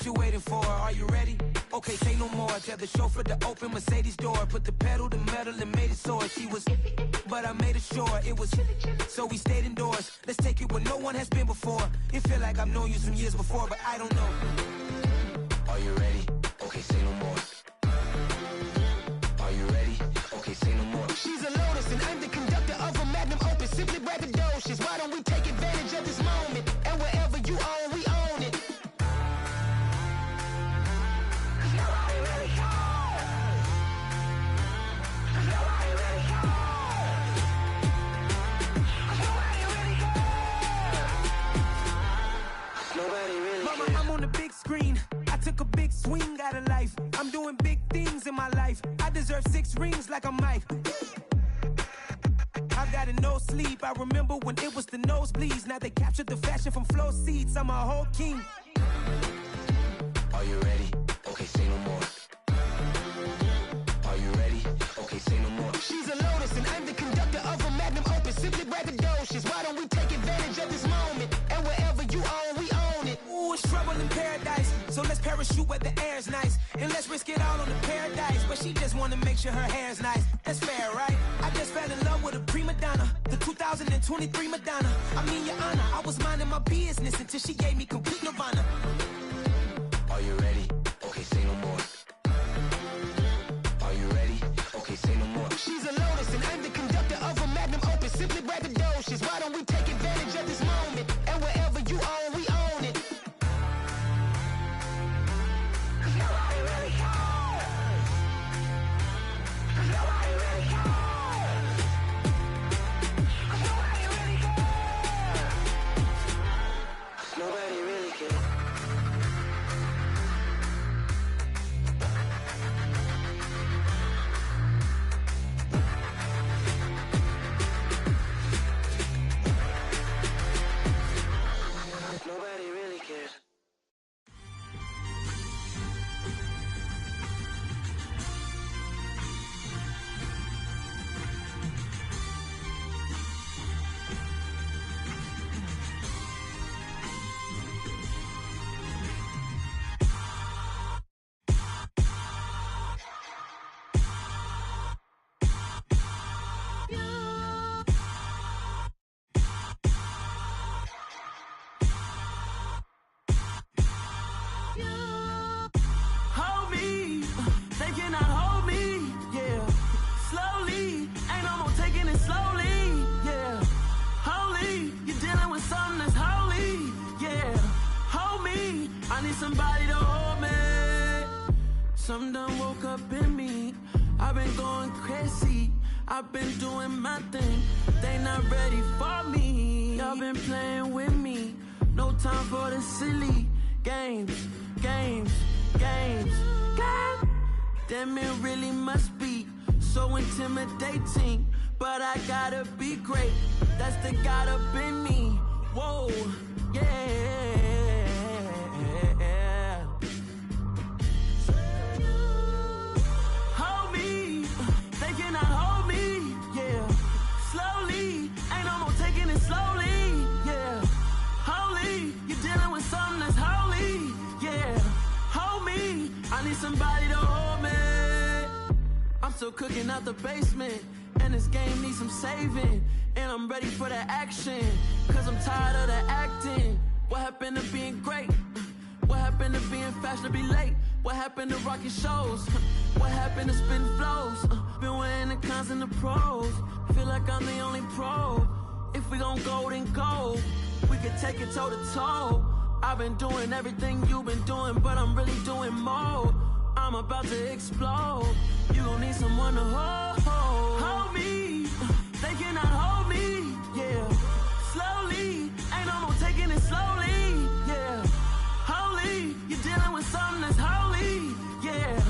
What you waiting for? Are you ready? Okay, say no more. Tell the chauffeur to open Mercedes door. Put the pedal to metal and made it soar. She was, but I made it sure it was. So we stayed indoors. Let's take it where no one has been before. It feel like I've known you some years before, but I don't know. Are you ready? Okay, say no more. Are you ready? Okay, say no more. She's a Lotus and I'm the conductor of a magnum opus. Simply braggadocious. Why don't we take advantage of this moment? And wherever you own, we own it. Mama, I'm on the big screen. I took a big swing out of life. I'm doing big things in my life. I deserve 6 rings like a Mike. I've got no sleep. I remember when it was the nosebleeds. Now they captured the fashion from flow seats. I'm a whole king. Are you ready? Okay, say no more. Are you ready? Okay, say no more. She's a Lotus and I'm the conductor of a magnum opus. Simply braggadocious. Why don't we take advantage of this moment? And wherever you own, we own it. Ooh, it's trouble in paradise. So let's parachute where the air's nice. And let's risk it all on the paradise. But she just wanna make sure her hair's nice. That's fair, right? I just fell in love with a prima donna. The 2023 Madonna. I mean, your honor, I was minding my business until she gave me complete nirvana. Are you ready? Okay, say no more. Are you ready? Okay, say no more. She's a Lotus and I'm the conductor of a magnum opus. Simply braggadocious. Why don't we take advantage of this moment? And wherever you own, we own it. Nobody really cares. Nobody really cares. Hold me, they cannot hold me, yeah. Slowly, ain't no more taking it slowly, yeah. Holy, you're dealing with something that's holy, yeah. Hold me, I need somebody to hold me. Something done woke up in me. I've been going crazy, I've been doing my thing. They not ready for me, y'all been playing with me. No time for the silly games, games, games, games. Damn, it really must be so intimidating. But I gotta be great, that's the God up in me. Whoa, yeah. Hold me, they cannot hold me, yeah. Slowly, ain't no more taking it slowly, yeah. Holy, you're dealing with something that's holy, yeah. Hold me, I need somebody to hold me. I'm still cooking out the basement, and this game needs some saving. And I'm ready for the action, cause I'm tired of the acting. What happened to being great? What happened to being fashionably late? What happened to rocking shows? What happened to spin flows? Been weighing the cons and the pros. Feel like I'm the only pro. If we gon' go, then go. We could take it toe to toe. I've been doing everything you've been doing, but I'm really doing more. I'm about to explode. You gon' need someone to hold. Hold me, they cannot hold me, yeah. Slowly, ain't no more taking it slowly, yeah. Holy, you're dealing with something that's holy, yeah.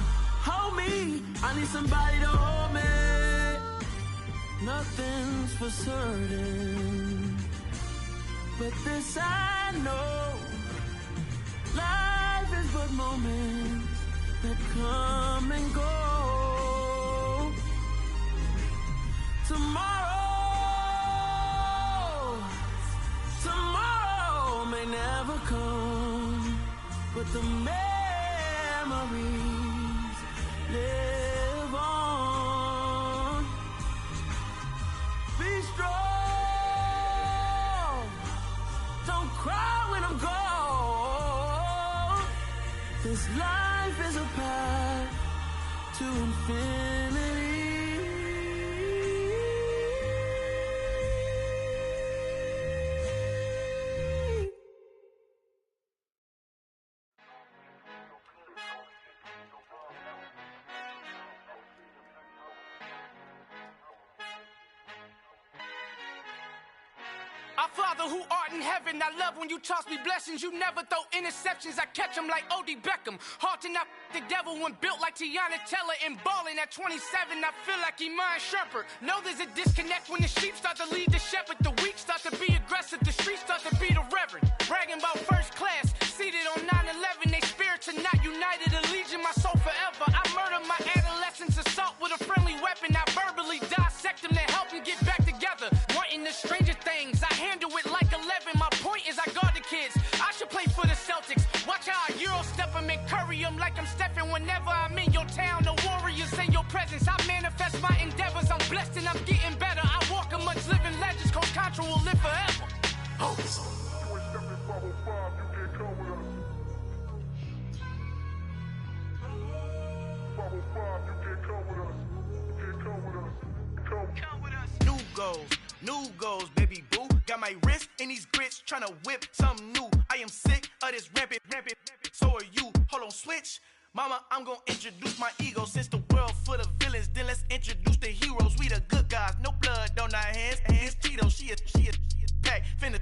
Hold me, I need somebody to hold me. Nothing's for certain, but this I know. Life is but moments that come and go. Tomorrow may never come. but the memories live on. Be strong, don't cry when I'm gone. This life is a path to infinity. Our Father who art in heaven, I love when you toss me blessings. You never throw interceptions, I catch them like O.D. Beckham. Hard to not the devil when built like Tiana Teller and balling at 27. I feel like Iman Shumpert. Know there's a disconnect when the sheep start to lead the shepherd. The weak start to be aggressive, the streets start to be the reverend. Bragging about first class, seated on 9/11. They spirits are not united, a legion, my soul forever. I murder my adolescence, assault with a friendly weapon. I verbally dissect them to help them get back together. Wanting the stranger things, I handle it like 11. My point is I guard the kids. I should play for the Celtics. Watch how I Euro step them and curry them like I'm Stephen. Whenever I'm in your town, the warriors in your presence. I manifest my endeavors. I'm blessed and I'm getting better. I walk amongst living legends. Coach Contra will live forever. Oh. New goals, baby boo. Got my wrist in these grits, tryna whip something new. I am sick of this rampant. So are you. Hold on, switch. Mama, I'm gonna introduce my ego. Since the world full of villains, then let's introduce the heroes. We the good guys, no blood on our hands. Hands Tito, she a pack. Finna,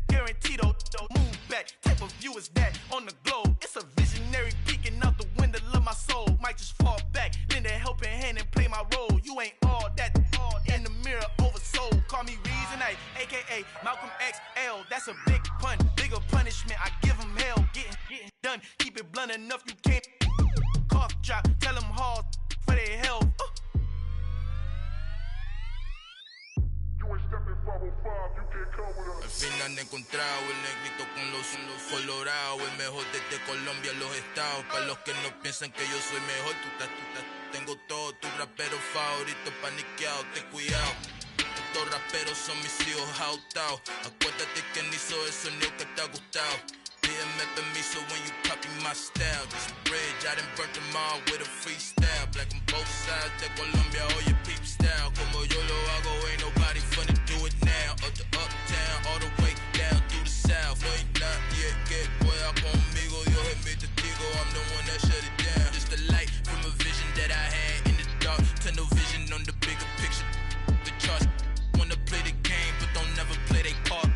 guaranteed, move back. Type of view is that on the globe? It's a visionary peeking out the window of my soul. Might just fall back, lend a helping hand and play my role. You ain't all that in the mirror oversold. Call me Reason A, aka Malcolm XL. That's a big pun, bigger punishment. I give him hell, getting done. Keep it blunt enough, you can't cough drop. Tell them hard for their health. Al fin han encontrado el negrito con los colorados, el mejor desde Colombia a los estados. Para los que no piensan que yo soy mejor, tengo todo, tu rapero favorito paniqueado, ten cuidado. Estos raperos son mis hijos adoptados. Acuérdate que ni hizo el sonido que te ha gustado. Pídeme permiso when you copy my style. This bridge, I done burnt them all with a freestyle. Black on both sides de Colombia, oye peep style. Como yo lo hago, ain't nobody finna do it now. Up to uptown, all the way down through the south. No hay nadie que pueda conmigo, Dios es mi testigo. I'm the one that shut it down. Just a light from a vision that I had in the dark. Tunnel vision on the bigger picture. The charts wanna play the game, but don't never play their part.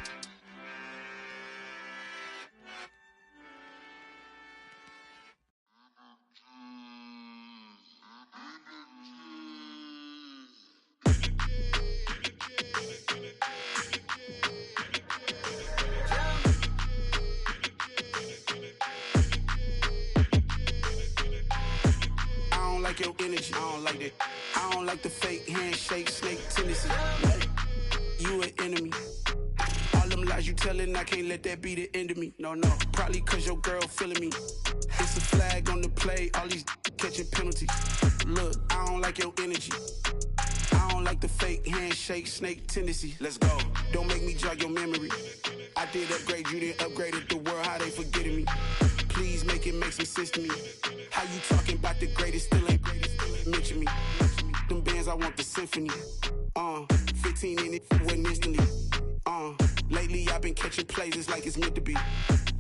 Your energy, I don't like that. I don't like the fake handshake, snake tendency. You an enemy. All them lies you telling, I can't let that be the end of me. No, probably cause your girl feeling me. It's a flag on the play, all these catching penalties. Look, I don't like your energy. I don't like the fake handshake, snake tendency. Let's go. Don't make me jog your memory. I did upgrade, you didn't upgrade it. The world, how they forgetting me. Please make it make some sense to me. How you talking about the greatest, still ain't mention me. Them bands, I want the symphony. 15 in it, wasn't instantly. Lately I've been catching plays, it's like it's meant to be.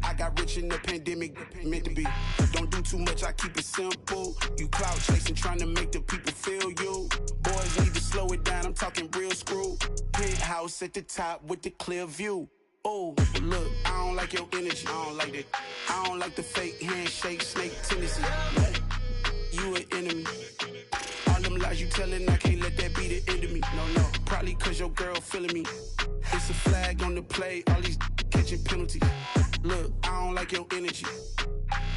I got rich in the pandemic, meant to be. Don't do too much, I keep it simple. You clout chasing, trying to make the people feel you. Boys need to slow it down, I'm talking real screw. Penthouse at the top with the clear view. Oh, look, I don't like your energy, I don't like that. I don't like the fake handshake, snake tendency. You an enemy. All them lies you telling, I can't let that be the end of me. No, probably cause your girl feeling me. It's a flag on the play, all these catching penalties. Look, I don't like your energy.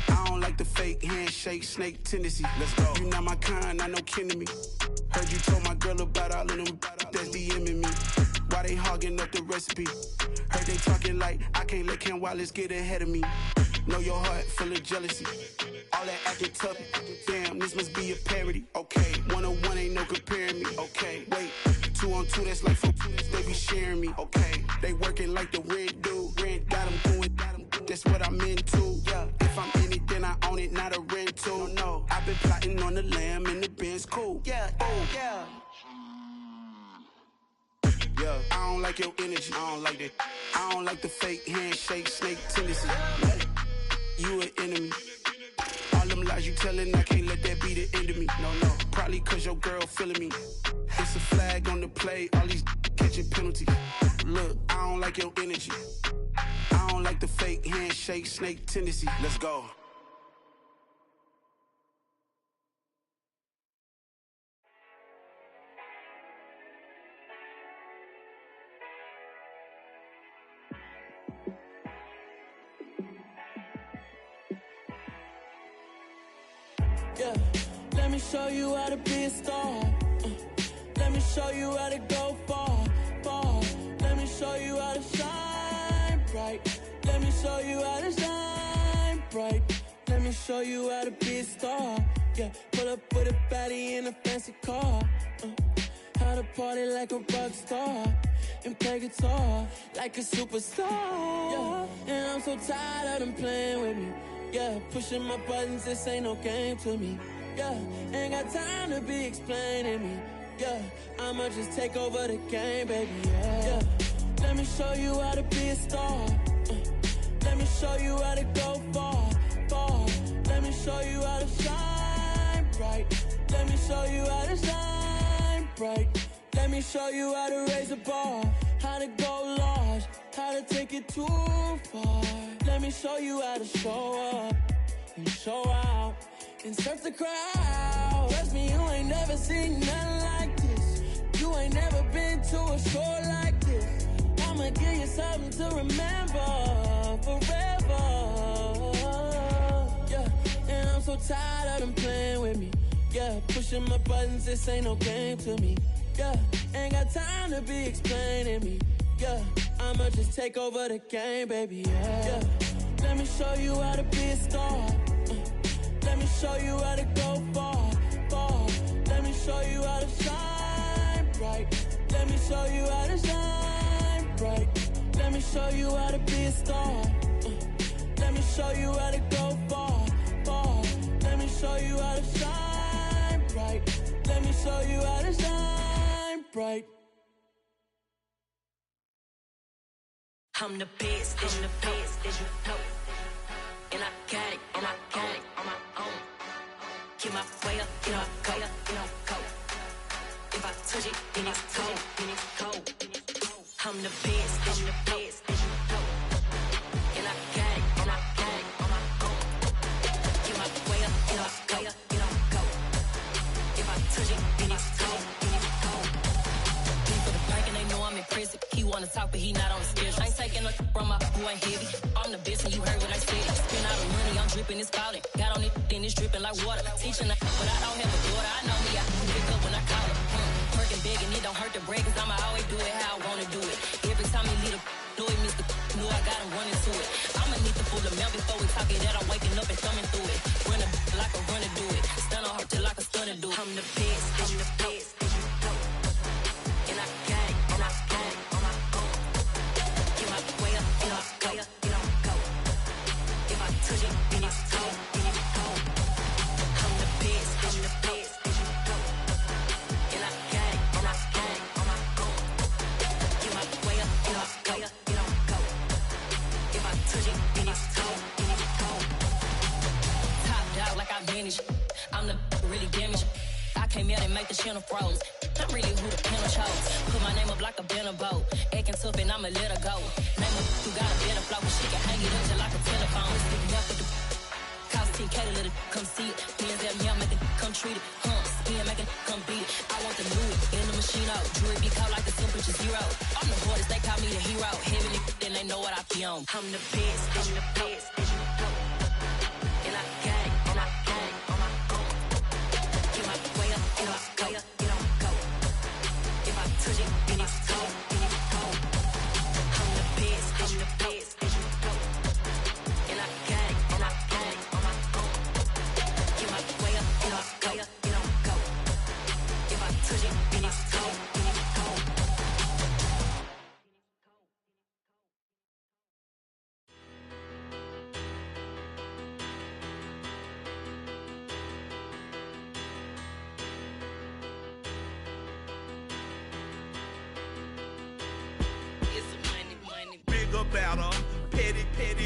I don't like the fake handshake, snake tendency. Let's go. You not my kind, I know kin to me. Heard you told my girl about all of them that's DMing me. Why they hogging up the recipe? Heard they talking like I can't let Ken Wallace get ahead of me. Know your heart full of jealousy. All that acting tough. Damn, this must be a parody. Okay, 101 ain't no comparing me. Okay, wait, 2 on 2, that's like 4. They be sharing me. Okay, they working like the rent dude. Rent got them doing. That's what I'm into. Yeah, if I'm in it, then I own it, not a rental. No, I've been plotting on the lamb and the Benz cool. Yeah, oh yeah. Yeah, I don't like your energy. I don't like that. I don't like the fake handshake, snake tendency. You an enemy. All them lies you telling, I can't let that be the end of me. No, probably cause your girl feeling me. It's a flag on the play, all these catching penalties. Look, I don't like your energy. I don't like the fake handshake, snake tendency. Let's go. Yeah, let me show you how to be a star. Let me show you how to go far, far. Let me show you how to shine bright. Let me show you how to shine bright. Let me show you how to be a star. Yeah, pull up with a baddie in a fancy car. How to party like a rock star and play guitar like a superstar. Yeah, and I'm so tired of them playing with me. Yeah, pushing my buttons, this ain't no game to me. Yeah, ain't got time to be explaining me. Yeah, I'ma just take over the game, baby. Yeah, let me show you how to be a star. Let me show you how to go far, far. Let me show you how to shine bright. Let me show you how to shine bright. Let me show you how to raise a bar, how to go large, how to take it too far. Let me show you how to show up and show out and surf the crowd. Trust me, you ain't never seen nothing like this. You ain't never been to a show like this. I'ma give you something to remember forever. Yeah, and I'm so tired of them playing with me. Yeah, pushing my buttons, this ain't no game to me. Yeah, ain't got time to be explaining me. Yeah, I'ma just take over the game, baby. Yeah, let me show you how to be a star. Let me show you how to go far, far. Let me show you how to shine bright. Let me show you how to shine bright. Let me show you how to be a star. Let me show you how to go far, far. Let me show you how to shine bright. Let me show you how to shine bright. I'm the best, I'm the best, as you know. And I got it, and I got it on my own. Get my way up, you know, go, you know, go. If I touch it, then it's cold, then it's cold. I'm the best, as you know. And I got it, and I got it on my own. Get my way up, you know, go, you know, go. If I touch it, then it's cold, then it's cold. Leave for the park and they know I'm in prison. He wanna talk, but he not on the schedule. I ain't taking no from my boy heavy. I'm the best and you heard what I said. Spend all the money, I'm dripping, it's falling. Got on it, then it's dripping like water. Teaching her, but I don't have a daughter. I know me, I can pick up when I call her. Working big and it don't hurt the break, cause I'ma always do it how I wanna do it. Every time he lead a know it means the know I got him running to it. I'ma need the full amount before we talk it that I'm waking up and thumbing through it. Run a like a runner do it. Stun on her till like a stunner do it. I'm the best, I'm the best. And I got it, and I got it on my own. Get my way up, you know, go, you know, go. If I touch it, then it's cold, then it's cold. I'm the best, I'm the best. And I got it, and I got it on my own. Get my way up, you know, go, you know, go. If I touch it, then it's cold, then it's cold. Top dog like I manage. I'm the really damaged. I came out and make the channel froze. I'm really who the panel chose. Put my name up like a banner boat. Acting tough and I'ma let her go. Name her who got a better flow. She can hang it up just like a telephone. Sticking up with the cost 10K to let it come see it. Hands at me, I make it come treat it. Spin, make it come beat it. I want the new in the machine out. Jewelry be cold like the temperature 0. I'm the hardest, they call me the hero. Heavy nigga, then they know what I be on. I'm the best, I'm the best. And I got it, and I got it on my own. Get my way up, you know, go, you know, go. If I touch it, then it's cold, then it's cold. I'm the best, I'm the best. And I got it,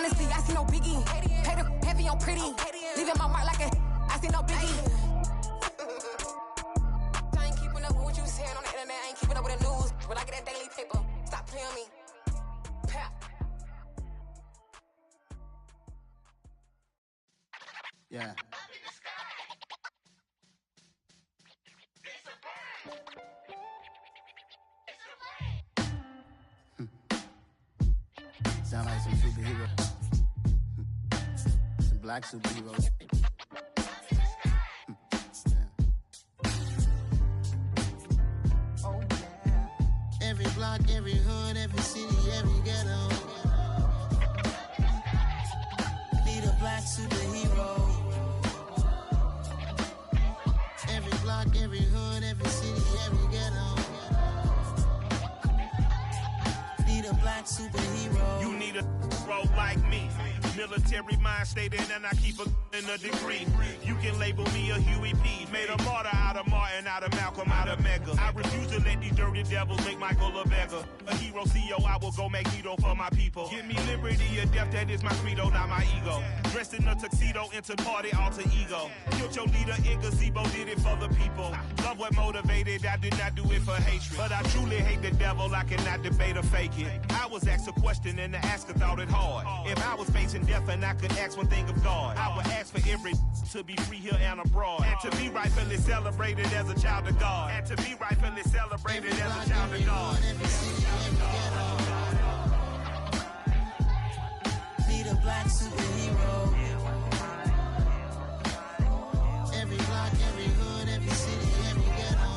Honestly, I see no biggie. Pay the heavy on pretty. Leaving my mark like a I see no biggie. I ain't keeping up with what you saying on the internet. I ain't keeping up with the news. But I get that daily paper. Stop playing me. Pap. Yeah. Sound like some superheroes. Some black superheroes. Oh, yeah. Every block, every hood, every city, every ghetto. Need a black superhero. Every block, every hood, every city, every ghetto. Need a black superhero. You need a role like me. Military mind stated, and I keep in a degree. You can label me a Huey P. Made a martyr out of Martin, out of Malcolm, out of Mega. I refuse to let these dirty devils make Michael a beggar. A hero CEO, I will go Magneto for my people. Give me liberty or death, that is my credo, not my ego. Dressed in a tuxedo, into party, alter ego. Killed your leader in gazebo, did it for the people. Love what motivated, I did not do it for hatred. But I truly hate the devil, I cannot debate or fake it. I was asked a question and the asker thought it hard. If I was facing death and I could ask one thing of God, I would ask for every to be free here and abroad. And to be rightfully celebrated as a child of God. And to be rightfully celebrated as a child of God. Need a black superhero. Every block, every hood, every city, every ghetto.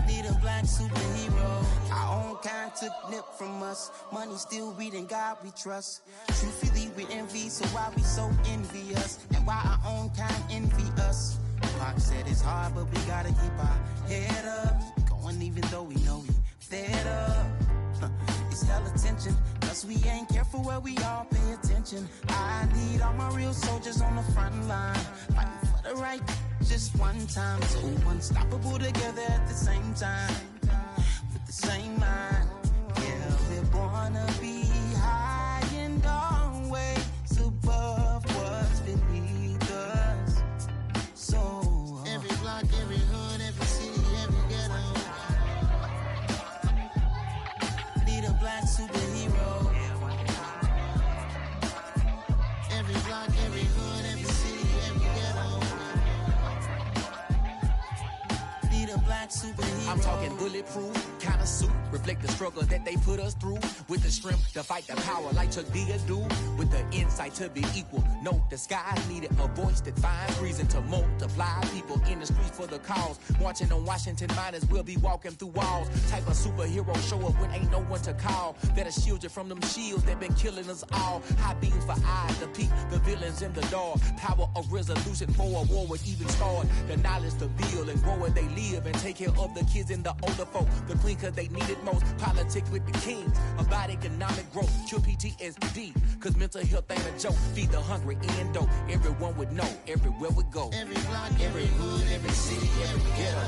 Need a black superhero. Our own kind took nip from us. Money still reading God we trust. Truthfully we envy, so why we so envious? And why our own kind envy us? Pac said it's hard, but we gotta keep our head up. Going even though we know we fed up. It's hell attention, cause we ain't careful where we all pay attention. I need all my real soldiers on the front line, fighting for the right just one time. So unstoppable together at the same time, with the same mind. Yeah, we're gonna be high and always above what's beneath us. So every block, every hood, every city, every ghetto. Need a black superhero. Every block, every hood, every city, every ghetto. Need a black superhero. I'm talking bulletproof kind of suit, reflect the struggle that they put us through. With the strength to fight the power like Chuck D do. With the insight to be equal. Note the skies needed a voice that finds reason to multiply. People in the streets for the cause. Marching on Washington miners will be walking through walls. Type of superhero show up when ain't no one to call. That'll shield you from them shields that been killing us all. High beams for eyes to peek the villains in the dark. Power of resolution for a war would even start. The knowledge to build and grow where they live and take care of the kids and the older folk. The clean cause they need it most. Politics with the kings. About economic growth. Cure PTSD. Cause mental health ain't a joke. Feed the hungry and dope. Everyone would know. Everywhere we go. Every block, every hood, every city, every ghetto.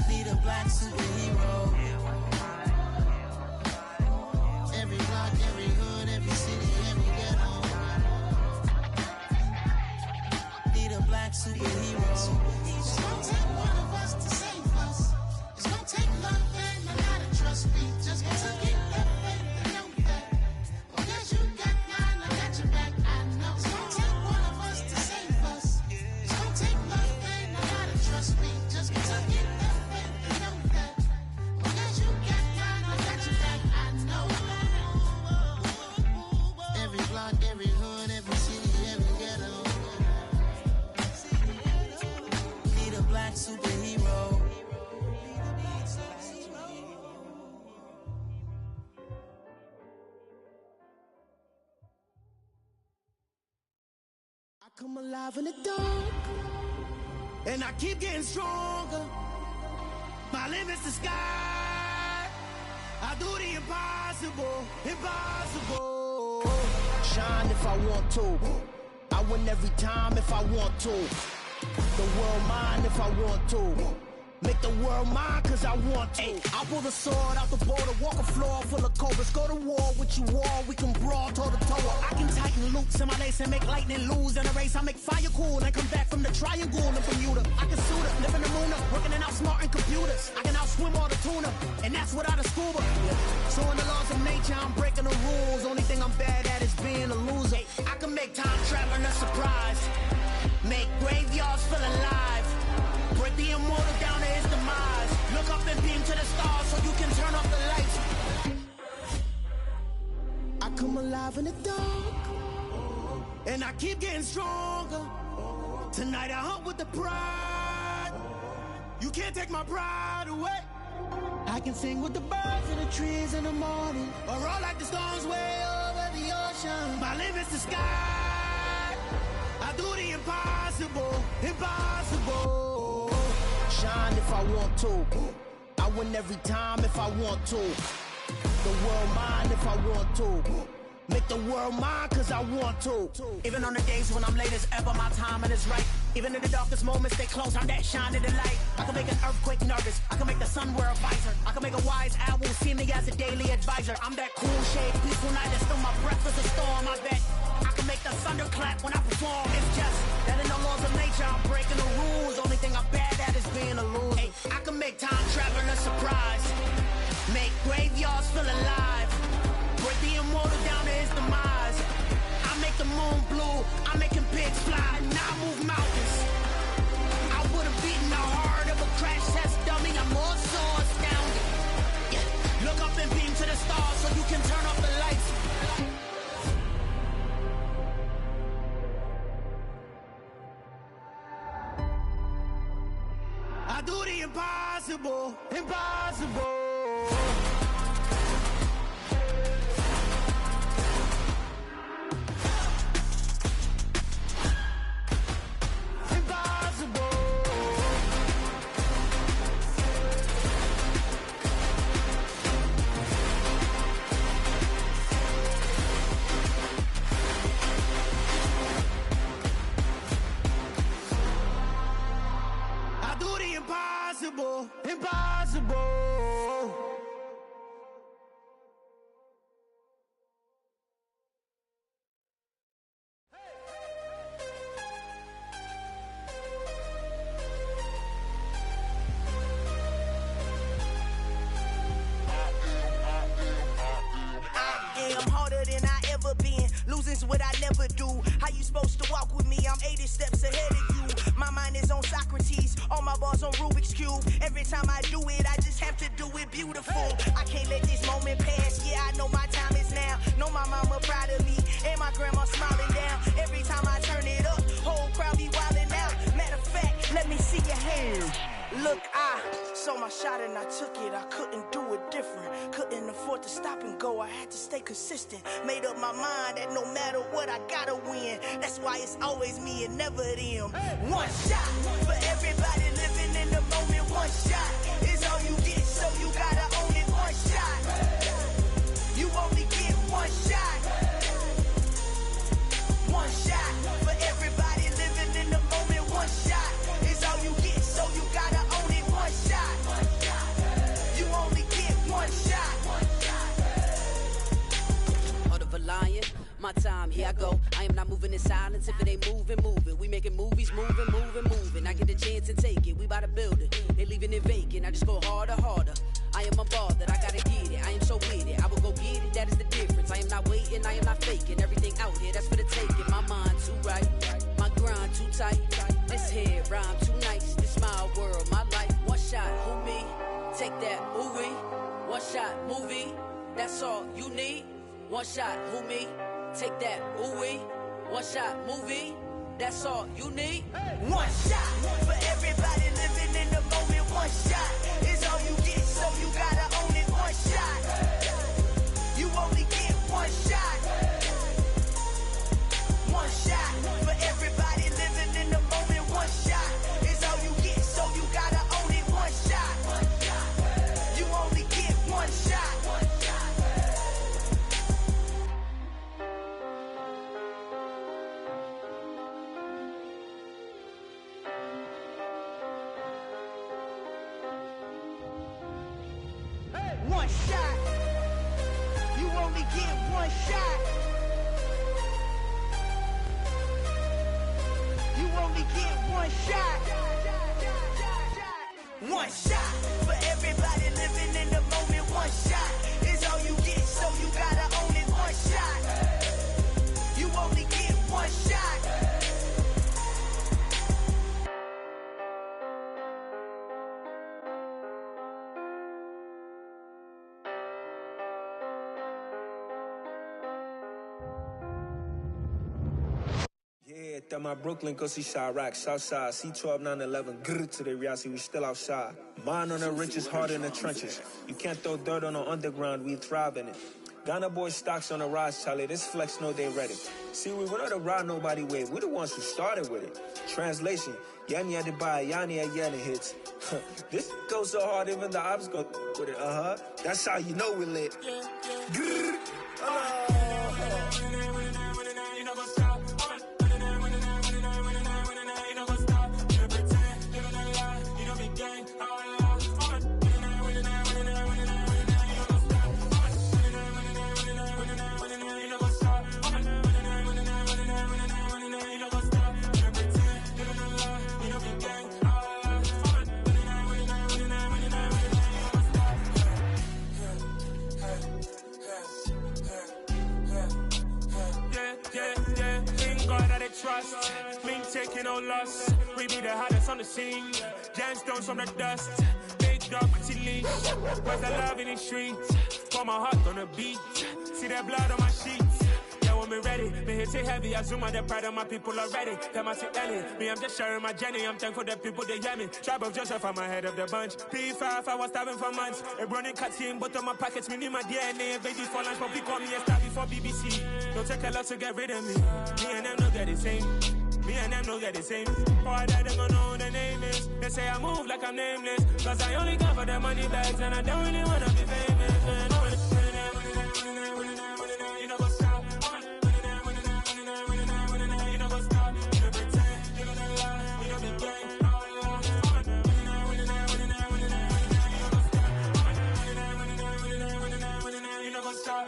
Need a black superhero. Every block, every hood, every city, every ghetto. Need a black superhero. It's gonna take one of us to save us. It's gonna take love and a lot of trust. We just gotta get that faith and know that. Because you got mine, I got your back, I know. It's gonna take one of us to save us. It's gonna take love and a lot of trust. We just gotta get that faith and know that. Because you got mine, I got your back, I know. Every block, every hood, every city, every ghetto. Need a black superhero. I come alive in the dark, and I keep getting stronger. My limit's the sky. I do the impossible, impossible. Shine if I want to. I win every time if I want to. The world mine if I want to. Make the world mine, cause I want to. I pull the sword out the border, walk a floor full of cobras. Go to war with you all, we can brawl toe to toe. I can tighten loops in my lace and make lightning lose in a race. I make fire cool and come back from the triangle in Bermuda. I can suit up, live in the moon up, working and outsmarting computers. I can outswim all the tuna, and that's without a scuba. So in the laws of nature, I'm breaking the rules. Only thing I'm bad at is being a loser. I can make time traveling a surprise. Make graveyards feel alive. Break the immortal down to his demise. Look up and beam to the stars so you can turn off the lights. I come alive in the dark, and I keep getting stronger. Tonight I hunt with the pride. You can't take my pride away. I can sing with the birds and the trees in the morning, or roll like the storms way over the ocean. My limit's the sky. I do the impossible, impossible. Shine if I want to. I win every time if I want to. The world mine if I want to. Make the world mine cause I want to. Even on the days when I'm late as ever, my timing is right. Even in the darkest moments, stay close, I'm that shining the light. I can make an earthquake nervous, I can make the sun wear a visor. I can make a wise owl see me as a daily advisor. I'm that cool shade, peaceful night, and still my breath is a storm, I bet. I can make the thunder clap when I perform. It's just that in the laws of nature, I'm breaking the rules. Only thing I'm bad at is being a loser. Hey, I can make time traveling a surprise. Make graveyards feel alive. Break the immortal down to his demise. I make the moon blue, I'm making pigs fly. Now I move mountains. I would've beaten the heart of a crash test dummy. I'm more so astounded. Yeah. Look up and beam to the stars so you can turn off the lights. I do the impossible, impossible. Impossible, impossible. I'm harder than I ever been. Losing's what I never do. How you supposed to walk with me? I'm 80 steps ahead of you. My mind is on Socrates, all my bars on Rubik's Cube. Every time I do it, I just have to do it beautiful. I can't let this moment pass, yeah, I know my time is now. Know my mama proud of me, and my grandma smiling down. Every time I turn it up, whole crowd be wildin' out. Matter of fact, let me see your hands. Look, I saw my shot and I took it. I couldn't do it different. Couldn't afford to stop and go. I had to stay consistent. Made up my mind that no matter what, I gotta win. That's why it's always me and never them. One shot for everybody living in the moment. One shot is all you get, so you gotta own it. One shot. You only get one shot. One shot for everybody living in the moment. One shot is all you get, so you gotta own it. One shot. You only get one shot. Heart of a lion, my time, here I go. I am not moving in silence. If it ain't moving, move it. We making movies, moving. I get the chance and take it. We bout to build it. They leaving it vacant. I just go harder. I am unbothered. I gotta get it. I am so with it. I will go get it. That is the difference. I am not waiting. I am not faking. Everything out here, that's for the taking. My mind too right. My grind too tight. This here rhyme too nice. This my world, my life. One shot, who me? Take that, ooh wee. One shot, movie. That's all you need. One shot, who me? Take that, ooh wee. One shot, movie. That's all you need. One shot for everybody living in the moment. One shot is all you get, so you gotta own it. One shot. You only get one shot. One shot for everybody living in the moment. One shot is all you get, so you gotta own it. One shot. You only get one shot. one shot. You only get one shot. You only get one shot. One shot for everybody living in the moment. One shot is all you get, so you gotta own it. One shot. You only get one shot. Yeah, that my Brooklyn, go see Chirac, Southside, C12, 911, grrr to the reality, we still outside. Mine on the richest, heart in the trenches. You can't throw dirt on the underground, we thrive in it. Ghana boys stocks on the rise, Charlie, this flex know they ready. See, we were not to ride nobody with, we the ones who started with it. Translation, Yanni had to buy, Yanni had Yanni hits. This goes so hard, even the ops go with it, That's how you know we lit. Grrr, Trust, me taking no loss. We be the hottest on the scene. Gemstones from the dust. Big dog, pretty leash. Where's the love in the streets? Pour my heart on the beat. See that blood on my sheets. Yeah, when me ready, me hit it heavy. I zoom on the pride of my people already. Them I see Ellie. Me, I'm just sharing my journey. I'm thankful that people they hear me. Tribe of Joseph, I'm ahead of the bunch. P5, I was starving for months. A running cut in, but on my pockets, me need my DNA. Baby for lunch, but we call me a star before BBC. Don't take a lot to get rid of me. Me and them no get the same. Me and them no get the same. Boy, that they gonna know who the name is. They say I move like I'm nameless. Cause I only come for the money bags and I don't really wanna be famous. Man. You know what's up? You know what's up? You don't pretend, you don't lie, you don't be gay. You know what's up?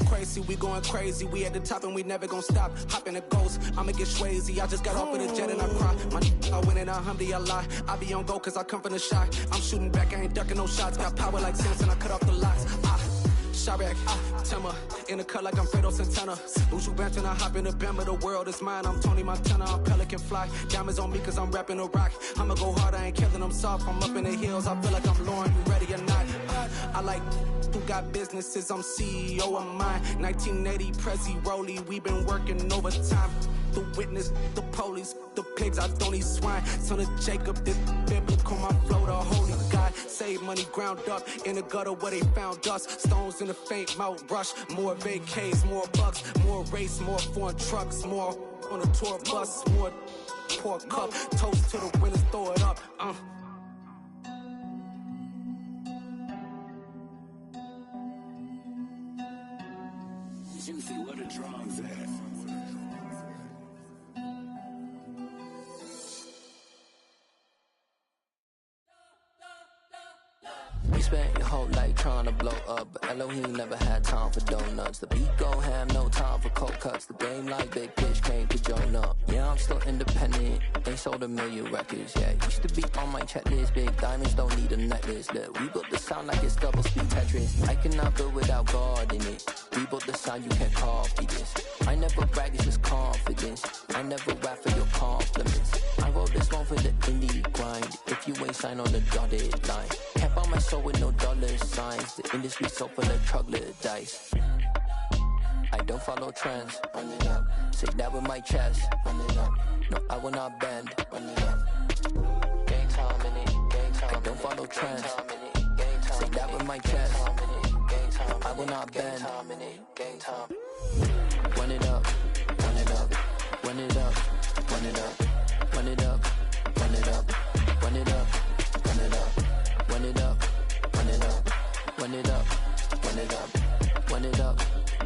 Crazy, we going crazy. We at the top and we never gonna stop. Hop in a ghost, I'ma get swayzy. I just got off of the jet and I cry. My I win in a Humvee, I lie. I be on go cause I come from the shot. I'm shooting back, I ain't ducking no shots. Got power like Samson, I cut off the locks. Chirac, Timmer, in the cut like I'm Fredo Santana. Buju Banton, I hop in the Bama, the world is mine. I'm Tony Montana, I'm Pelican Fly. Diamonds on me cause I'm rapping a rock. I'ma go hard, I ain't killing them soft. I'm up in the hills, I feel like I'm Lauren, you ready or not? I like who got businesses, I'm CEO of mine. 1980 Prezi Rolly, we been working overtime. The witness, the police, the pigs, I don't eat swine. Son of Jacob, this biblical, my flow, the holy God. Save money ground up in the gutter where they found us. Stones in the faint Mount Rush. More vacays, more bucks, more race, more foreign trucks, more on a tour bus, more pour cup. Toast to the winners, throw it up. Juicy, what a drums at. You spent your whole life trying to blow up, but Elohim never had time for donuts. The beat go ham, no time for cold cuts. The game like Big Pitch came to Jonah. Yeah, I'm still independent, ain't sold a million records. Yeah, used to be on my checklist. Big diamonds don't need a necklace. Look, we built the sound like it's double speed Tetris. I cannot build without God in it. We built the sound, you can't copy this. I never brag, it's just confidence. I never rap for your compliments. I wrote this one for the indie grind. If you ain't signed on the dotted line, can't buy my soul with no dollar signs. The industry so full of troglodytes. I don't follow trends. Run it up. Say that with my chest. Run it up. No, I will not bend. Run it up. Gang time in it. Gang time. I don't follow trends. Say that with my chest. I will not bend. Gang time. Run it up. Run it up. Run it up. Run it up. Run it up. Run it up. Run it up. Run it up. Run it up. Run it up. Run it up. Run it up. Run it up.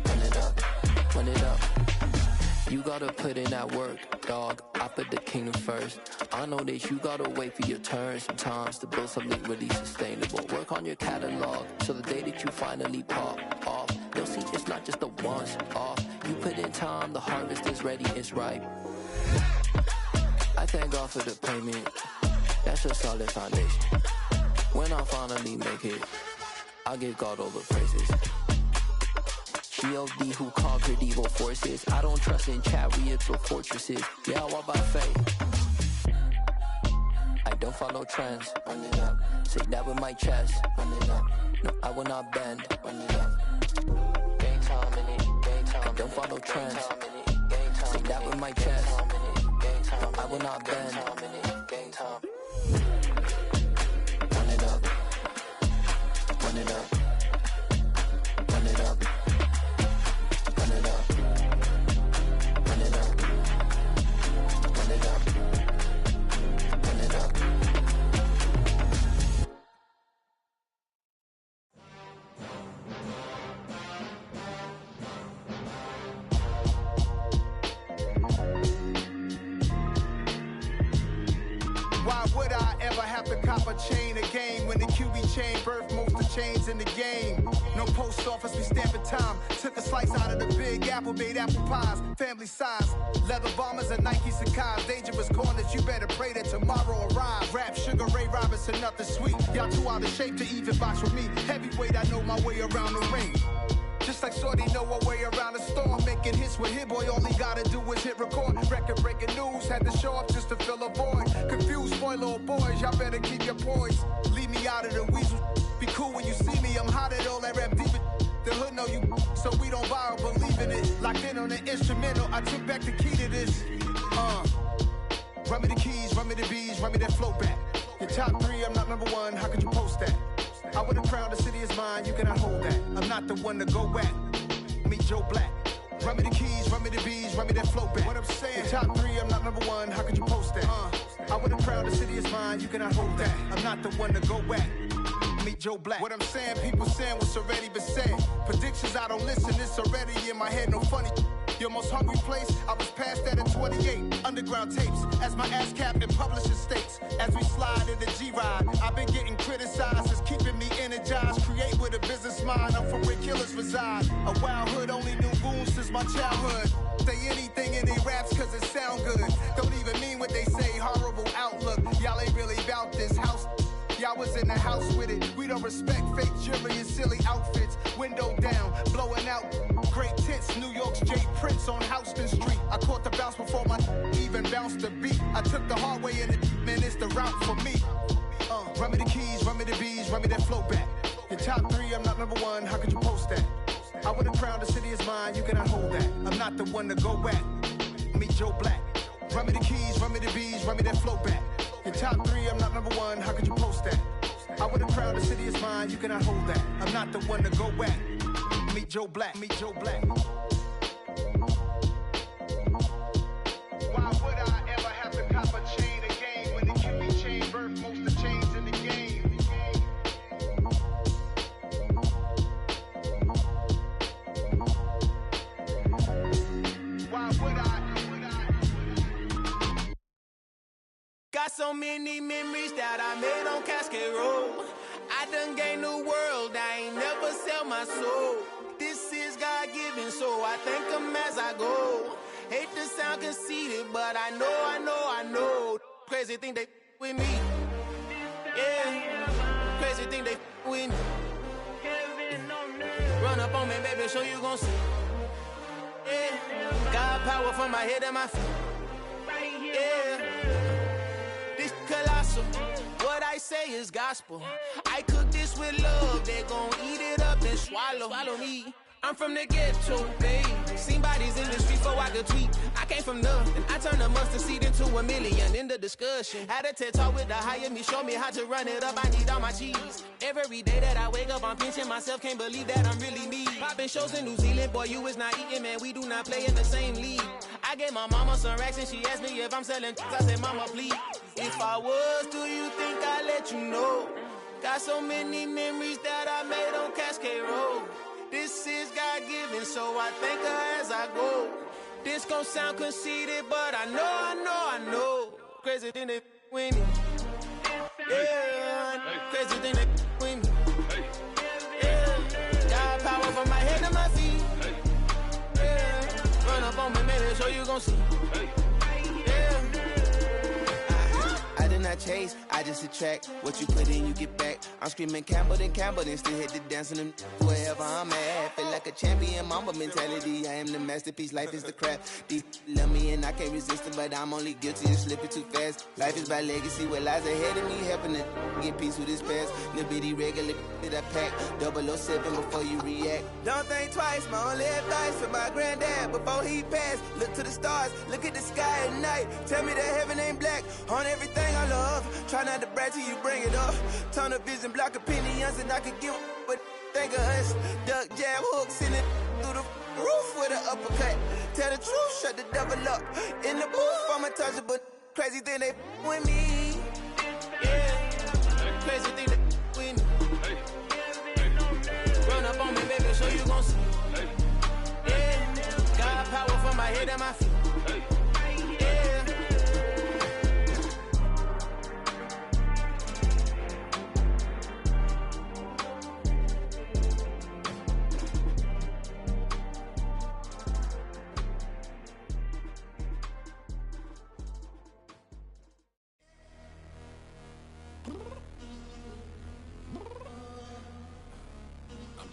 Run it up. Run it up. You gotta put in that work, dog. I put the kingdom first. I know that you gotta wait for your turn sometimes to build something really sustainable. Work on your catalog so the day that you finally pop off, you'll see it's not just a once off. You put in time, the harvest is ready, it's ripe. I thank God for the payment. That's a solid foundation. When I finally make it, I'll give God all the praises. G.O.D. who conquered evil forces. I don't trust in chariots or fortresses. Yeah, I walk by faith. I don't follow trends. Run it up. Say that with my chest. Run it up. No, I will not bend. Run it up. Game time in it. Game time. I don't follow trends. Say that with my chest. No, I will not bend. Game time. Run it up. Run it up. Run it up. Run it up. Run it up. Run it up. Run it up. Why would I ever have to cop a chain again when the QB chain birthed most of chains in the game? No post office, we stamping time. Took a slice out of the Big Apple, made apple pies, family size. Leather bombers and Nike Sacai's. Dangerous corners, you better pray that tomorrow arrives. Rap, Sugar Ray Robinson, nothing sweet. Y'all too out of shape to even box with me. Heavyweight, I know my way around the ring. Just like Shorty know her way around the storm. Making hits with Hit Boy, all he gotta do is hit record. Record breaking news, had to show up just to fill a void. Confused boy, little boys, y'all better keep your poise. Leave me out of the weasel. Be cool when you see me, I'm hot at all that rap deep. The hood know you, so we don't borrow, believe in it. Locked in on the instrumental, I took back the key to this. Run me the keys, run me the bees, run me that flow back. Your top three, I'm not number one, how could you post that? I would have crowned the city is mine, you cannot hold that. I'm not the one to go back. Meet Joe Black. Run me the keys, run me the bees, run me that flow back. What I'm saying, your top three, I'm not number one, how could you post that? I would have crowned the city is mine, you cannot hold that. I'm not the one to go back. Meet Joe Black. What I'm saying, people saying what's already been said. Predictions, I don't listen, it's already in my head, no funny. Your most hungry place, I was past that at 28. Underground tapes, as my ass cap in publishing states. As we slide in the G-Ride, I've been getting criticized, it's keeping me energized. Create with a business mind, I'm from where killers reside. A wild hood, only knew goons since my childhood. Say anything in they raps cause it sound good. Don't even mean what they say, horrible outlook. Y'all ain't really about this house. Y'all was in the house with it. We don't respect fake jewelry and silly outfits. Window down, blowing out great tits. New York's Jay Prince on Houston Street. I caught the bounce before my even bounced the beat. I took the hard way in it, man, it's the route for me. Run me the keys, run me the bees, run me that flow back. Your top three, I'm not number one, how could you post that? I would have crowned the city is mine, you cannot hold that. I'm not the one to go back. Meet Joe Black. Run me the keys, run me the bees, run me that flow back. Your top three, I'm not number one, how could you post that? I would have crowned the city is mine, you cannot hold that. I'm not the one to go back. Meet Joe Black, meet Joe Black. Why would I ever have to cop a chain again when the QB chain birthed most of chains in the game? Why would I? Got so many memories that I made on Cascade Road. I done gained the world, I ain't never sell my soul. This is God-given, so I thank him as I go. Hate to sound conceited, but I know. Crazy thing they with me. Yeah, crazy thing they with me. Run up on me, baby, show you gon' see. Yeah, God power from my head and my feet. Yeah. Colossal. What I say is gospel. I cook this with love. They gon' eat it up and swallow me. I'm from the ghetto, babe. Seen bodies in the street before I could tweet. I came from nothing. I turned a mustard seed into a million in the discussion. Had a TED talk with the higher me, show me how to run it up. I need all my cheese. Every day that I wake up, I'm pinching myself. Can't believe that I'm really me. Popping shows in New Zealand, boy, you is not eating, man. We do not play in the same league. I gave my mama some racks and she asked me if I'm selling. I said, mama, please. If I was, do you think I'd let you know? Got so many memories that I made on Cascade Road. This is God-given, so I thank her as I go. This gon' sound conceited, but I know. Crazy than they with me. Yeah, crazy than they with me. Yeah, got power from my head to my feet. Yeah, run up on me, man, so you gon' see. I did not chase, I just attract. What you put in, you get back. I'm screaming Campbell, then still hit the dance on them wherever I'm at. Feel like a champion, mamba mentality. I am the masterpiece, life is the crap. Deep love me and I can't resist it, but I'm only guilty of slipping too fast. Life is by legacy, what lies ahead of me, helping to get peace with this past. Little bitty regular that I pack, 007 before you react. Don't think twice, my only advice for my granddad before he passed. Look to the stars, look at the sky at night. Tell me that heaven ain't black on everything I love. Try not to brag till you bring it up. Tunnel vision, block opinions, and I could give but think of us. Duck, jab, hooks in it through the roof with an uppercut. Tell the truth, shut the devil up. In the booth, I'm untouchable. Crazy thing they with me. Yeah, crazy thing they with me. Run up on me, baby, so you gon' see. Yeah, got power from my head and my feet.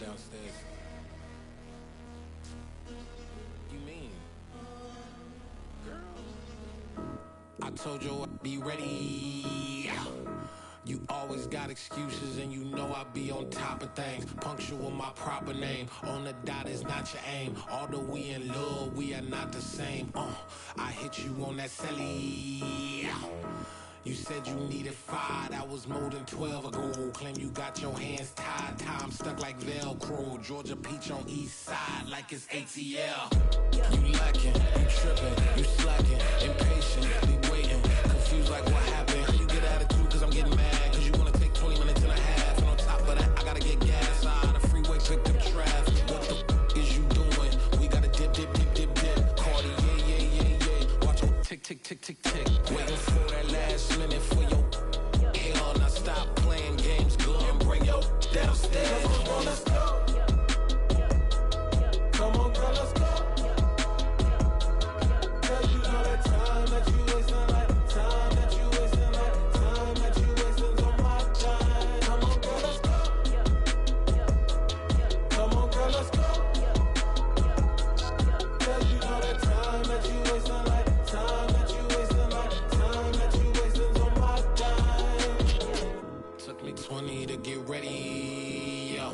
Downstairs. You mean? Girl, I told you I'd be ready. You always got excuses and you know I be on top of things. Punctual my proper name. On the dot is not your aim. Although we in love, we are not the same. I hit you on that celly. You said you needed 5, that was more than 12 ago. Claim you got your hands tied, time stuck like Velcro. Georgia Peach on east side like it's ATL. You lacking, you tripping, you slacking, impatient, be waiting, confused like what happened. How you get attitude cause I'm getting mad, cause you wanna take 20 minutes and a half. And on top of that, I gotta get gas out of the freeway, pick up traffic. What the is you doing? We gotta dip. Cardi, yeah. Watch your tick. Waiting for that last minute for your hell. Now stop playing games, go and bring your downstairs. Come on, let's go. Come on, girl, let's go. Cause you know that time that you wasting, like time that you wasting, like time that you wasting on my time. Come on, girl, let's go. Come on, girl, let's go. Cause you know that time that you wasting, like time that you wasting, like time that you wasting on my time. Took me 20 to get ready, yo.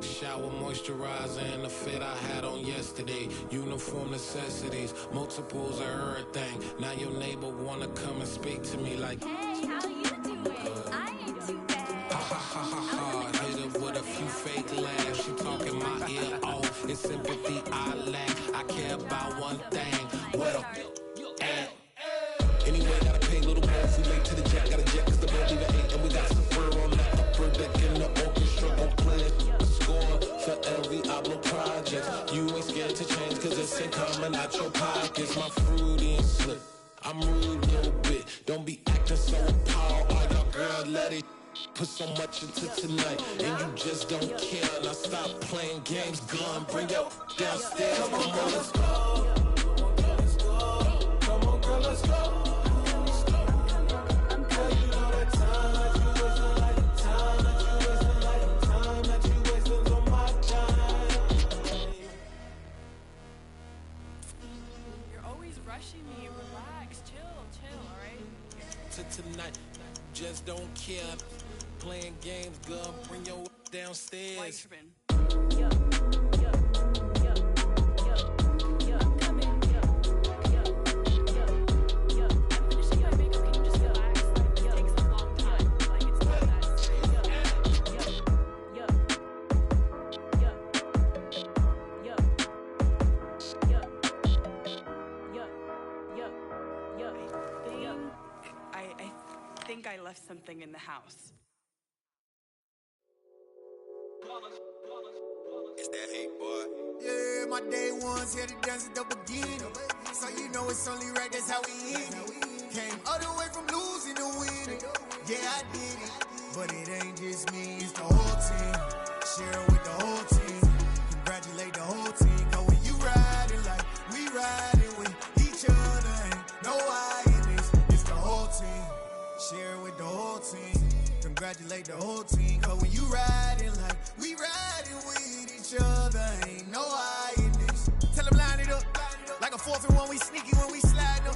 Shower moisturizer and the fit I had on yesterday. Uniform necessities, multiples of everything. Now your neighbor wanna come and speak to me like, hey, how you doing? I ain't too bad. Ha. Hit her with a few fake laughs. She talking my ear off. It's sympathy I lack. I care about one thing. What up? Anyway, gotta pay a little more if we late to the jack. Gotta jet cause the boat leave at 8. And we got some fur on the upper deck in the orchestra. Gon' play a score for every Ablo project. You ain't scared to change cause it's ain't coming out your pockets. My fruity and slip. I'm rude a little bit. Don't be acting so appalled. All y'all girl, let it put so much into tonight. And you just don't care. Now stop playing games, gun. Bring your downstairs. Come on, let's go. Come on, girl, let's go. Tonight, just don't care. Playing games, girl, bring your downstairs. I left something in the house. It's that hate, boy. Yeah, my day ones here to dance at the beginning. know it's only right, that's how we end it. Came all the way from losing to winning. Yeah, I did it, but it ain't just me, it's the whole team. Share it with the whole team. Congratulate the whole team. Cause when you riding like we riding with each other, ain't no I in this, it's the whole team. Share it with the whole team. Congratulate the whole team. Cause when you riding like we riding with each other, ain't no I in this. Tell them line it up. Like a 4th and 1, we sneaky when we slide them.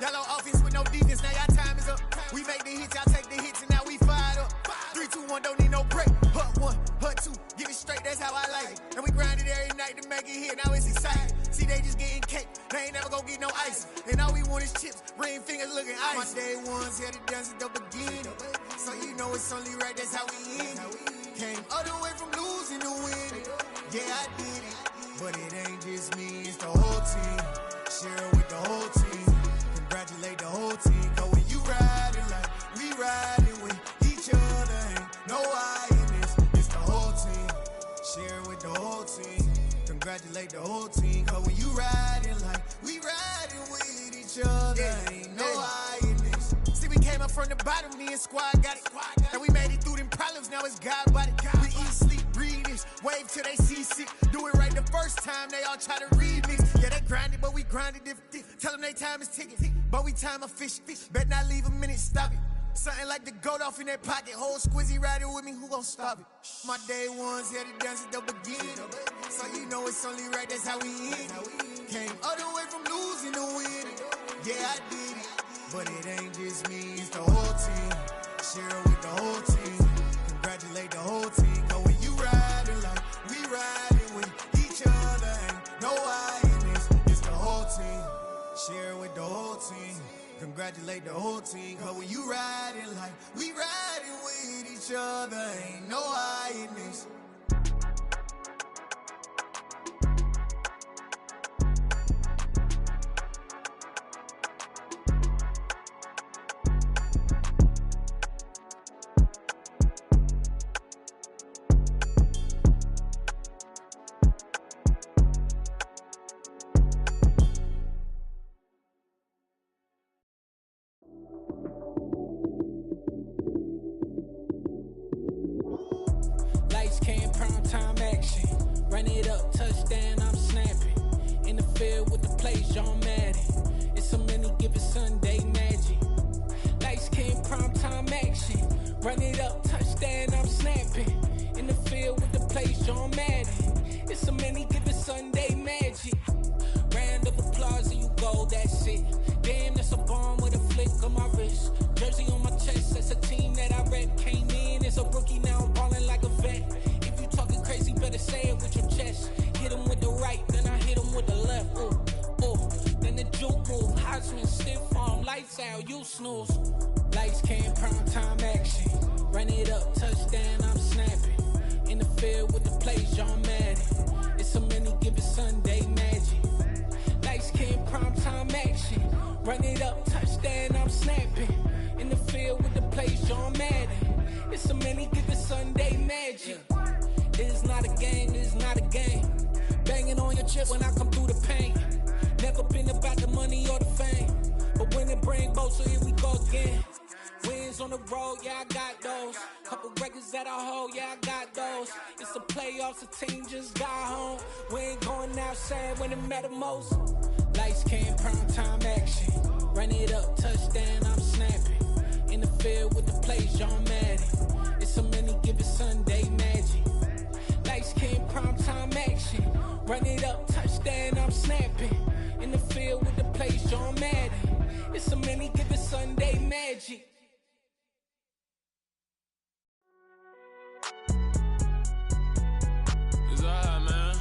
Y'all on offense with no defense, now y'all time is up. We make the hits, y'all take the hits, and now we fired up. 3, 2, 1, don't need no break. Hut 1, hut 2, give it straight, that's how I like it. And we grind it every night to make it hit, now it's exciting. See, they just getting cake, they ain't never gonna get no ice. And all we want is chips, ring fingers looking ice. My day ones here to dance at the beginning. So you know it's only right, that's how we end it. Came all the way from losing to winning. Yeah, I did it, but it ain't just me, it's the whole team. Share it with the whole team. Congratulate the whole team. Cause when you riding like we riding with each other, ain't no I in this, it's the whole team. Share it with the whole team. Congratulate the whole team. Cause when you riding like we riding with each other, ain't no I in this. See, we came up from the bottom, me and squad got it. And we made it through them problems, now it's God body. We eat, sleep, breathe this, wave till they see sick. Do it right the first time, they all try to remix. Yeah, they grinded, but we grinded different. Tell them they time is ticking, but we time a fish. Bet not leave a minute, stop it. Something like the goat off in that pocket. Whole squizzy riding with me, who gon' stop it? My day ones here to dance at the beginning. So you know it's only right, that's how we end it. Came all the way from losing to winning. Yeah, I did it, but it ain't just me, it's the whole team. Share it with the whole team. Congratulate the whole team. Cause when you riding like we riding with each other, ain't no I in this, it's the whole team. Share it with the whole team. Congratulate the whole team. Cause when you riding like we riding with each other, ain't no I in this. Run it up, touchdown, I'm snapping. In the field with the plays, John Madden. It's a many given Sunday magic. Lights came prime time action. Run it up, touchdown, I'm snapping. In the field with the plays, John Madden. It's a many given Sunday magic. Round of applause and you go, that's it. Damn, that's a bomb with a flick on my wrist. Jersey on my chest, that's a team that I rep. Came in as a rookie, now I'm ballin' like a vet. Talking crazy, better say it with your chest. Hit him with the right, then I hit him with the left. Ooh, ooh. Then the juke move. Heisman stiff arm, lights out, you snooze. Lights came, prime time action. Run it up, touchdown, I'm snapping. In the field with the plays, John Madden. It's a many given Sunday magic. Lights came, prime time action. Run it up, touchdown, I'm snapping. In the field with the plays, John Madden. It's a many given Sunday magic. This is not a game, this is not a game. Banging on your chip when I come through the pain. Never been about the money or the fame. But when it bring both, so here we go again. Wins on the road, yeah, I got those. Couple records that I hold, yeah, I got those. It's the playoffs, the team just got home. We ain't going outside when it matter most. Lights came, prime time action. Run it up, touchdown, I'm snapping. In the field with the plays, John Madden. It's a many given Sunday magic. Lights came, prime time action. Run it up, touchdown, I'm snapping. In the field with the plays, John Madden. It's a many given Sunday magic. It's alright, man.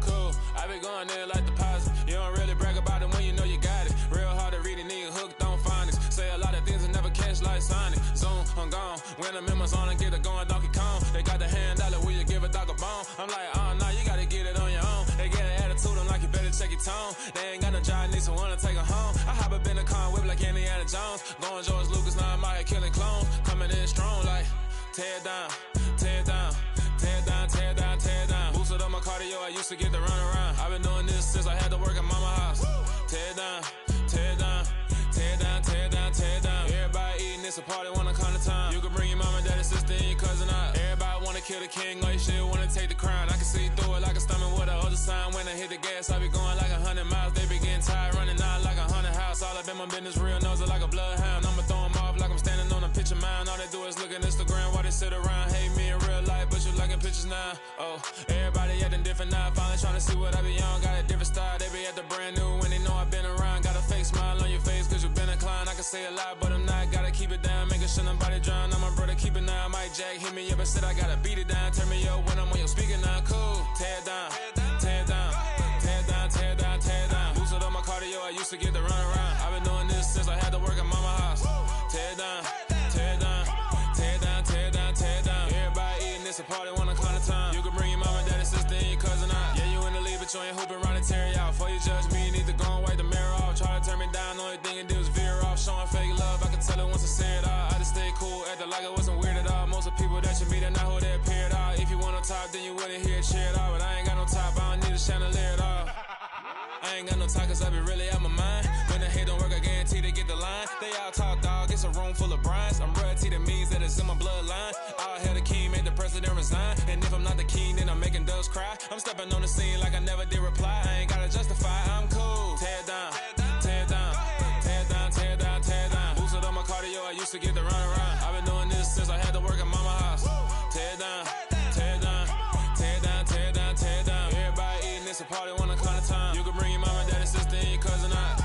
Cool, I be going there like deposit. You don't really brag about it when you know you got it. Real hard to read a nigga hooked on phonics. Say a lot of things and never catch like Sonic. Zoom, I'm gone. When I'm in my zone and get it going Donkey Kong. They got the hand dollar, will you give a dog a bone? I'm like, oh no, you gotta get it on your own. They get an attitude, I'm like, you better check your tone. They ain't got no job, need someone to take her home. I hop up in the car, whip like Indiana Jones. Going George Lucas, now I'm out here killing clones. Coming in strong like, tear down, tear down, tear down, tear down, tear down. Boosted up my cardio, I I used to get to run around. I've been doing this since I had to work at mama house. Tear it down, tear it down, tear it down, tear it down, tear it down. Everybody eating, it's a party, wanna come to time. You can bring your mama, daddy, sister, and your cousin out. Everybody wanna kill the king, or you shit wanna take the crown. I can see through it like a stomach with a other sign. When I hit the gas, I be going like 100 miles. They be getting tired, running out like 100 house. All up in my business, real nose it like a bloodhound. I'ma throw them off like I'm standing on a picture mound. All they do is look at Instagram while they sit around. Hate me in real life, but you liking pictures now. Oh, everybody acting different now. Finally trying to see what I be on. Got a different style, they be at the brand new when they know I've been around. Got a fake smile on your face cause you been inclined. I can say a lot, but I'm not. Gotta keep it down, making sure nobody drown. I'm my brother, keep it now. Mike Jack hit me up and said I gotta beat it down. Turn me up when I'm on your speaker now. Cool, tear it down, tear it down, tear it down, tear it down, tear it down. Boosted up my cardio, I used to get to run around. I've been doing this since I had to work at mama house. Tear it down, tear it down, tear it down, tear it down, tear it down. Everybody eating, it's a party, wanna come to time. You can bring your mama, daddy, sister, and your cousin out. Yeah, you in the lead, but you ain't hooping around and tear you out. Before you judge me, you need to go and wipe the mirror off. Try to turn me down, only thing it do is veer off. Showing fake love, I can tell it once I say it all. I just stay cool, acting like it wasn't weird at all. Most of the people that you meet are not who they appear at all. If you want no top, then you wouldn't hear it cheer at all. But I ain't got no top, I don't need a chandelier at all. I ain't got no time cause I be really out my mind. When the hate don't work, I guarantee they get the line. They all talk dog, it's a room full of brines. I'm royalty, that means that it's in my bloodline. All hell the king, made the president resign. And if I'm not the king, then I'm making doves cry. I'm stepping on the scene like I never did reply. I ain't gotta justify, I'm cool. Tear it down, tear it down, tear it down, tear it down, tear it down. Boosted on my cardio, I used to get to run around. I've been doing this since I had to work at mama house. Tear it down, tear it down, tear it down, tear it down, tear it down. Everybody eating, it's a party, wanna come to time. You can bring your mama, daddy, sister, and your cousin out.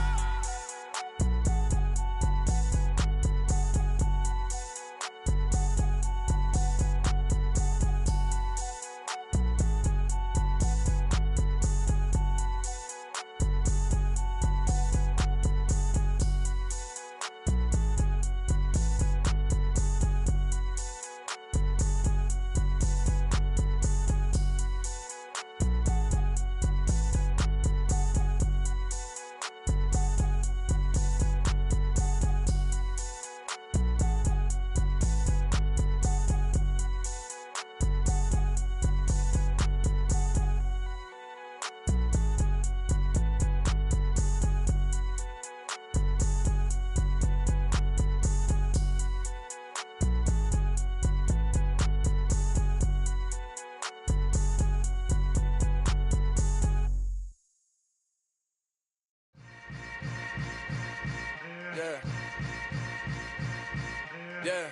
Yeah.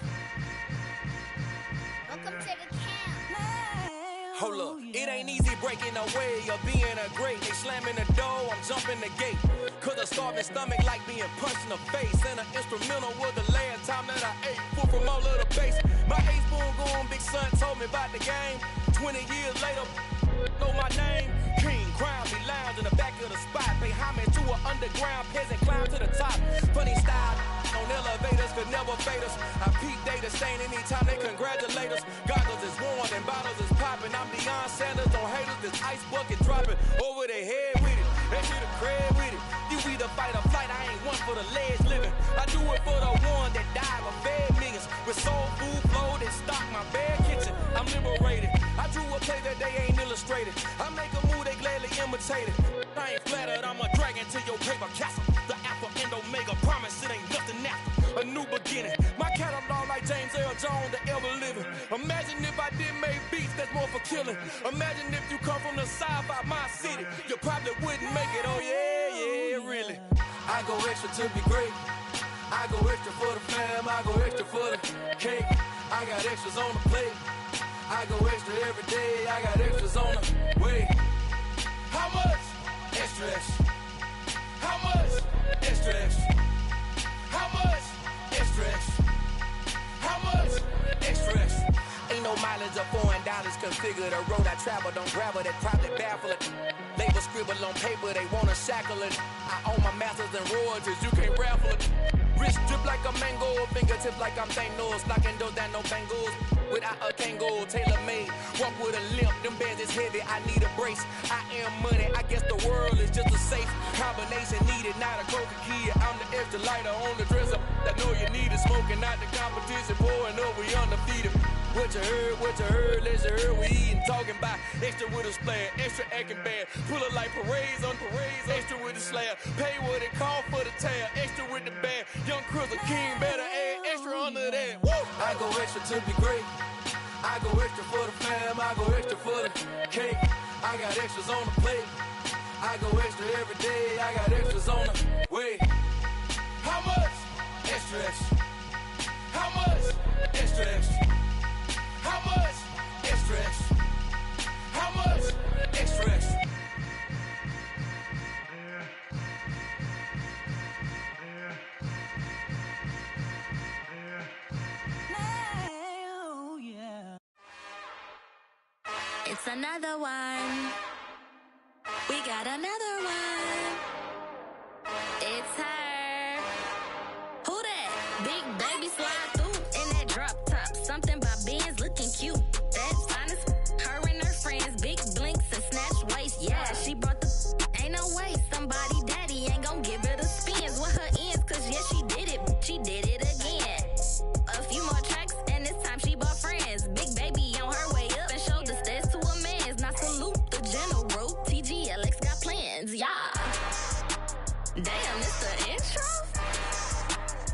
Welcome to the camp. Hold up, it ain't easy breaking away or being a great. They slamming the door, I'm jumping the gate. Cause a starving stomach like being punched in the face. And an instrumental was the last time that I ate. Full from all of the bass. My ace boom goon, big son told me about the game. 20 years later, know my name. King, crown me lounge in the back of the spot. Pay homage to an underground peasant, climb to the top. Funny style, on elevators could never fade us. I peep data stain anytime they congratulate us. Goggles is worn and bottles is popping. I'm Deion Sanders, don't haters, this ice bucket dropping over their head with it. They should have crib with it. You either fight or flight, I ain't one for the ledge living. I do it for the one that died or fed millions. With soul food flowed and stock my bare kitchen. I'm liberated. I drew a play that they ain't illustrated. I make a move they gladly imitated. I ain't flattered, I'm a dragon to your paper castle. The Alpha and Omega promise it ain't nothing after. A new beginning. My catalog like James Earl Jones, the ever living. Imagine if I did make beats that's more for killing. Imagine if you come from the south out my city. You probably wouldn't make it, oh yeah, really. I go extra to be great. I go extra for the fam, I go extra for the cake. I got extras on the plate. I go extra every day, I got extras on the way. How much? Extra, extra. How much? Extra, extra. How much? Extra, extra. How much? Extra, extra. Ain't no mileage of $4 configure the road I travel. Don't gravel that probably baffle it. Label scribble on paper, they wanna shackle it. I own my masters and royalties, you can't raffle it. Wrist drip like a mango, fingertip like I'm Thanos. Knocking those down, no bangles. Without a Kangol, tailor-made. Walk with a limp, them bands is heavy, I need a brace. I am money, I guess the world is just a safe combination needed, not a Coca-Cola. I'm the extra lighter on the dresser. I know you need it, smoking out the competition, pouring up, we undefeated. What you heard, let you heard. We eatin', talking about extra with a splash, extra acting bad. Pull it like parades on parades, extra with the slab. Pay what it call for the tab, extra with the bag. Young Chris, a king, better add extra under that. Woo! I go extra to be great. I go extra for the fam, I go extra for the cake. I got extras on the plate. I go extra every day, I got extras on the way. How much? Extra, extra. How much? Extra, extra. How much? Extra, extra. How much? Extra, extra. It's another one. We got another one. It's her. Who that? Big baby slide through in that drop top. Something about Benz looking cute. That's honest. Her and her friends, big blinks and snatch waist. Yeah, she brought the. Ain't no way somebody daddy ain't gon' give her the spins with her ends. Cause yeah, she did it. She did it again. A few more tracks and this time she bought friends. Big baby on her way up and showed the stairs to a man's. Now salute the general. TGLX got plans, yeah. Damn, it's the intro?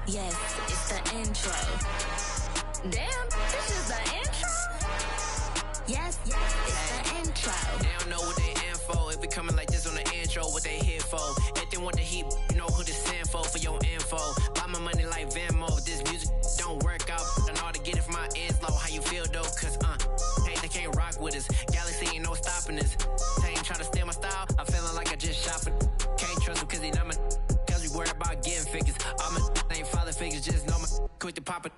Yes, it's the intro. Damn, this is the intro? Yes, it's the intro. They don't know what they in for. If we coming like this on the intro, what they here for? If they want the heat, you know who to send for your info. Buy my money like Venmo. If this music don't work out, I know how to get it from my ends low. How you feel though? Cause hey, they can't rock with us. Galaxy ain't no stopping us. Ain't try to steal my style. I'm feeling like I just shot for. Can't trust him cause he not my. Cause we worried about getting figures. All my ain't father figures, just know my quick to pop it.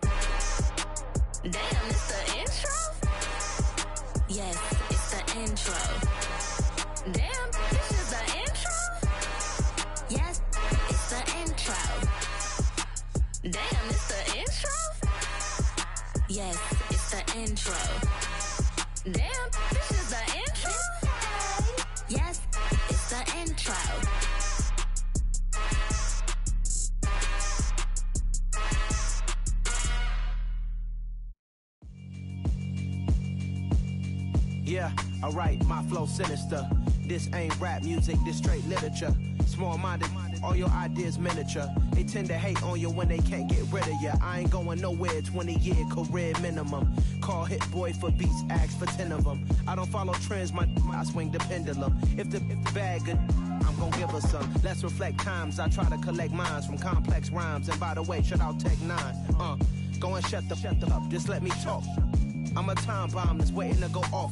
Damn, it's the intro? Yes, it's the intro. Damn, this is the intro? Yes, it's the intro. Damn, it's the intro? Yes, it's the intro. Damn, this is the intro? Yes, it's the intro. Yeah, alright, my flow sinister. This ain't rap music, this straight literature. Small-minded, all your ideas miniature. They tend to hate on you when they can't get rid of you. I ain't going nowhere, 20-year career minimum. Call Hit Boy for beats, ask for 10 of them. I don't follow trends, I swing the pendulum. If the bag good, I'm gon' give her some. Let's reflect times, I try to collect minds from complex rhymes. And by the way, shout out Tech 9. Go and shut the up, just let me talk. I'm a time bomb that's waiting to go off.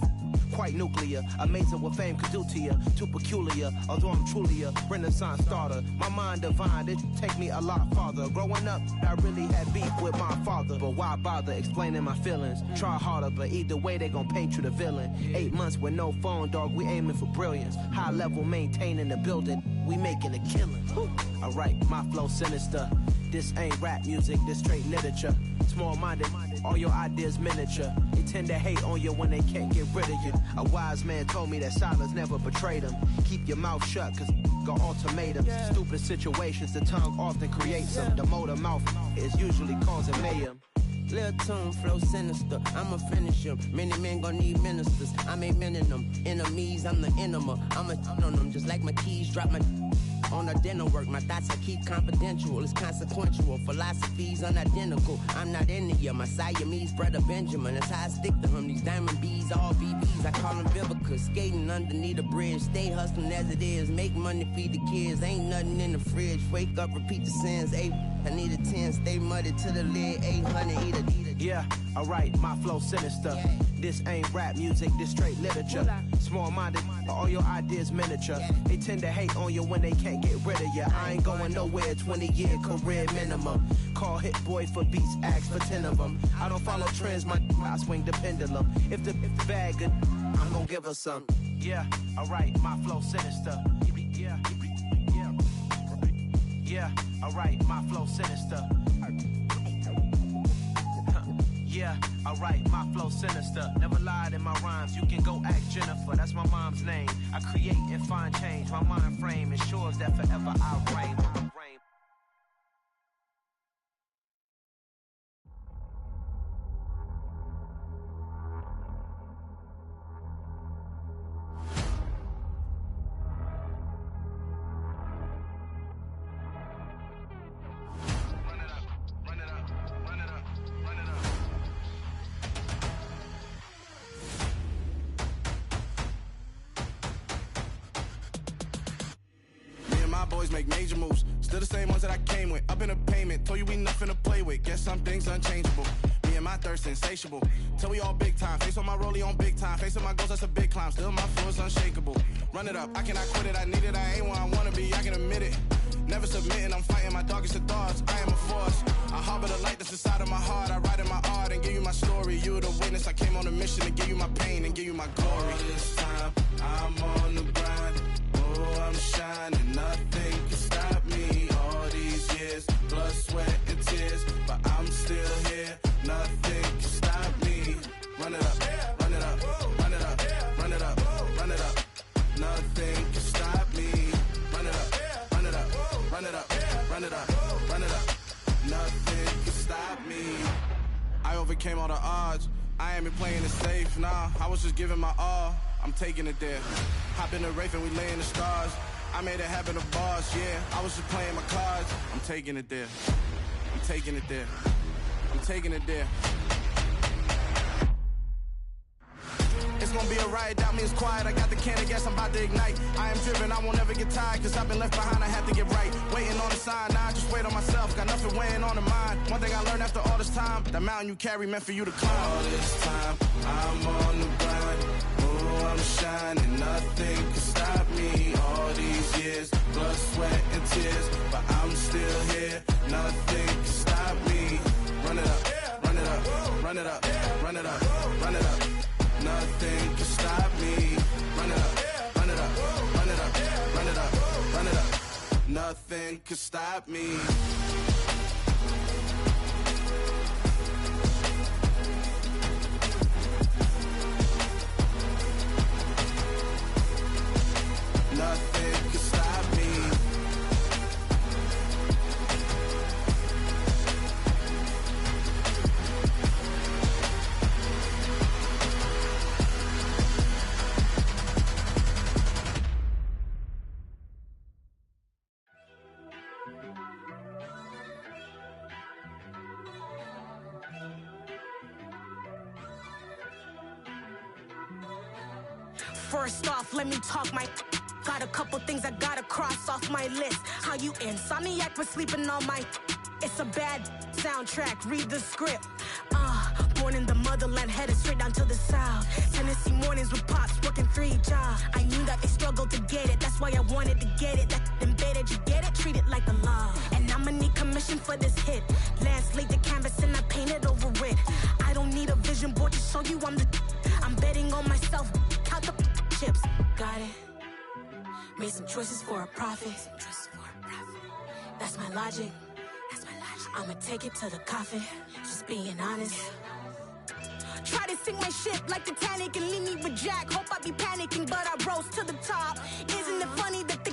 Quite nuclear, amazing what fame could do to you. Too peculiar, although I'm truly a Renaissance starter. My mind divine, it take me a lot farther. Growing up, I really had beef with my father. But why bother explaining my feelings? Try harder, but either way they gon' paint you the villain. 8 months with no phone, dog, we aiming for brilliance. High level maintaining the building, we making a killing. Alright, my flow sinister. This ain't rap music, this straight literature. Small-minded, all your ideas miniature. They tend to hate on you when they can't get rid of you. A wise man told me that silence never betrayed him. Keep your mouth shut, cause got ultimatums. Stupid situations, the tongue often creates them. The motor mouth is usually causing mayhem. Lil' tune, flow sinister, I'ma finish him. Many men gon' need ministers, I ain't mending them. Enemies, I'm the enema, I'ma on them. Just like my keys, drop my on the dinner work. My thoughts I keep confidential, it's consequential. Philosophies unidentical, I'm not into you. My Siamese brother Benjamin, that's how I stick to him. These diamond bees, all BBs, I call them Vivica. Skating underneath the bridge, stay hustling as it is. Make money, feed the kids, ain't nothing in the fridge. Wake up, repeat the sins, I need a 10, stay muddy to the lid, 800, eat a. Yeah, alright, my flow sinister. This ain't rap music, this straight literature. Small-minded, all your ideas miniature. They tend to hate on you when they can't get rid of you. I ain't going nowhere, 20-year career minimum. Call Hit Boy for beats, ask for 10 of them. I don't follow trends, I swing the pendulum. If the bag good, I'm gon' give her some. Yeah, alright, my flow sinister. Yeah, alright, my flow sinister. Yeah, alright, my flow sinister. Never lied in my rhymes, you can go ask Jennifer. That's my mom's name. I create and find change. My mind frame ensures that forever I'll reign. my boys make major moves. Still the same ones that I came with. Up in the payment, told you we nothing to play with. Guess some things unchangeable. Me and my thirst insatiable. Till we all big time. Face on my rollie on big time. Facing my goals, that's a big climb. Still my flow is unshakable. Run it up, I cannot quit it. I need it, I ain't where I wanna be, I can admit it. Never submitting, I'm fighting my darkest of thoughts. I am a force. I harbor the light that's inside of my heart. I write in my art and give you my story. You the witness, I came on a mission to give you my pain and give you my glory. All this time, I'm on the grind. Oh, I'm shining, nothing can stop me. All these years, blood, sweat, and tears, but I'm still here. Nothing can stop me. Run it up, run it up, run it up, run it up, run it up. Nothing can stop me. Run it up, run it up, run it up, run it up, run it up. Nothing can stop me. I overcame all the odds. I ain't been playing it safe, nah. I was just giving my all. I'm taking it there. Hop in the Wraith and we lay in the stars. I made it happen to bars, yeah. I was just playing my cards. I'm taking it there. I'm taking it there. I'm taking it there. It's gonna be a riot, doubt me it's quiet. I got the can of gas, I'm about to ignite. I am driven, I won't ever get tired, cause I've been left behind, I have to get right. Waiting on the sign, now I just wait on myself. Got nothing weighing on the mind. One thing I learned after all this time, the mountain you carry meant for you to climb. All this time, I'm on the grind. Oh, I'm shining, nothing can stop me. All these years, blood, sweat, and tears, but I'm still here. Nothing can stop me. Run it up, run it up, run it up, run it up, run it up. Nothing can stop me. Run it up, run it up, run it up, run it up, run it up. Nothing can stop me. Nothing can stop me. First off, let me talk my. Got a couple things I gotta cross off my list. How you insomniac for sleeping on my. It's a bad soundtrack, read the script. Born in the motherland, headed straight down to the south. Tennessee mornings with pops, working 3 jobs. I knew that they struggled to get it, that's why I wanted to get it. That embedded, you get it, treat it like a law. And I'ma need commission for this hit. Lance laid the canvas and I painted over it. I don't need a vision board to show you I'm the. I'm betting on myself, count the chips. Got it. Made some choices for a profit. That's my logic. I'ma take it to the coffin. Just being honest. Try to sink my ship like Titanic and leave me with Jack. Hope I be panicking, but I rose to the top. Isn't it funny that the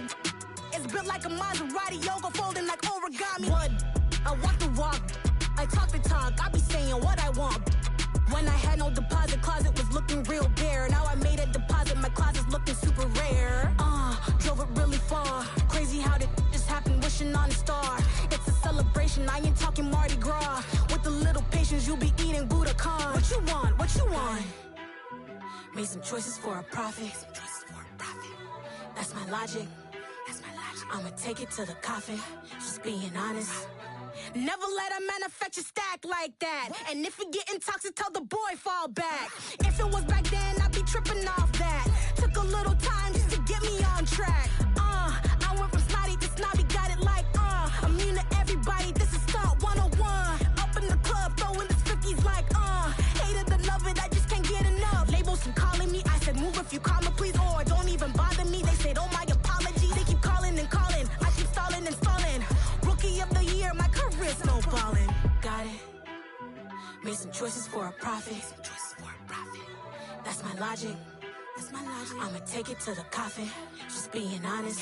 is built like a Maserati, yoga folding like origami? What? I walk the walk. I talk the talk. I be saying what I want. When I had no deposit, closet was looking real bare. Now I made a deposit, my closet's looking super rare. Drove it really far. Crazy how did this happen, wishing on a star. It's a celebration, I ain't talking Mardi Gras. With a little patience, you'll be eating Budokan. What you want, what you want? Made some choices for a profit. That's my logic. I'ma take it to the coffin, just being honest. Never let a manufacture stack like that. And if you getting toxic, tell the boy fall back. If it was back then, I'd be tripping off that. Took a little time just to get me on track. I went from snotty to snobby, got it like immune to everybody, this is stunt 101. Up in the club, throwing the 50s like hated to love it, I just can't get enough. Labels from calling me, I said move if you call me please, or don't even bother me. They said oh my apology, they keep calling and calling. I keep stalling and stalling. Rookie of the year, my career's snowballing. Got it. Made some choices for a profit. That's my logic. I'ma take it to the coffin. Just being honest.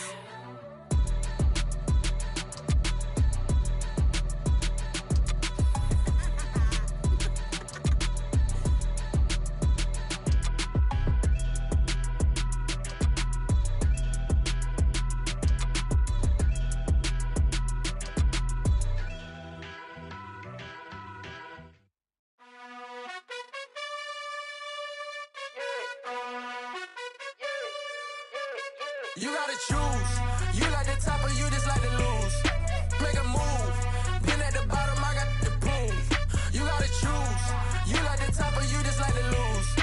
You gotta choose. You like the top or you just like to lose. Make a move. Been at the bottom, I got the proof. You gotta choose. You like the top, or you just like to lose.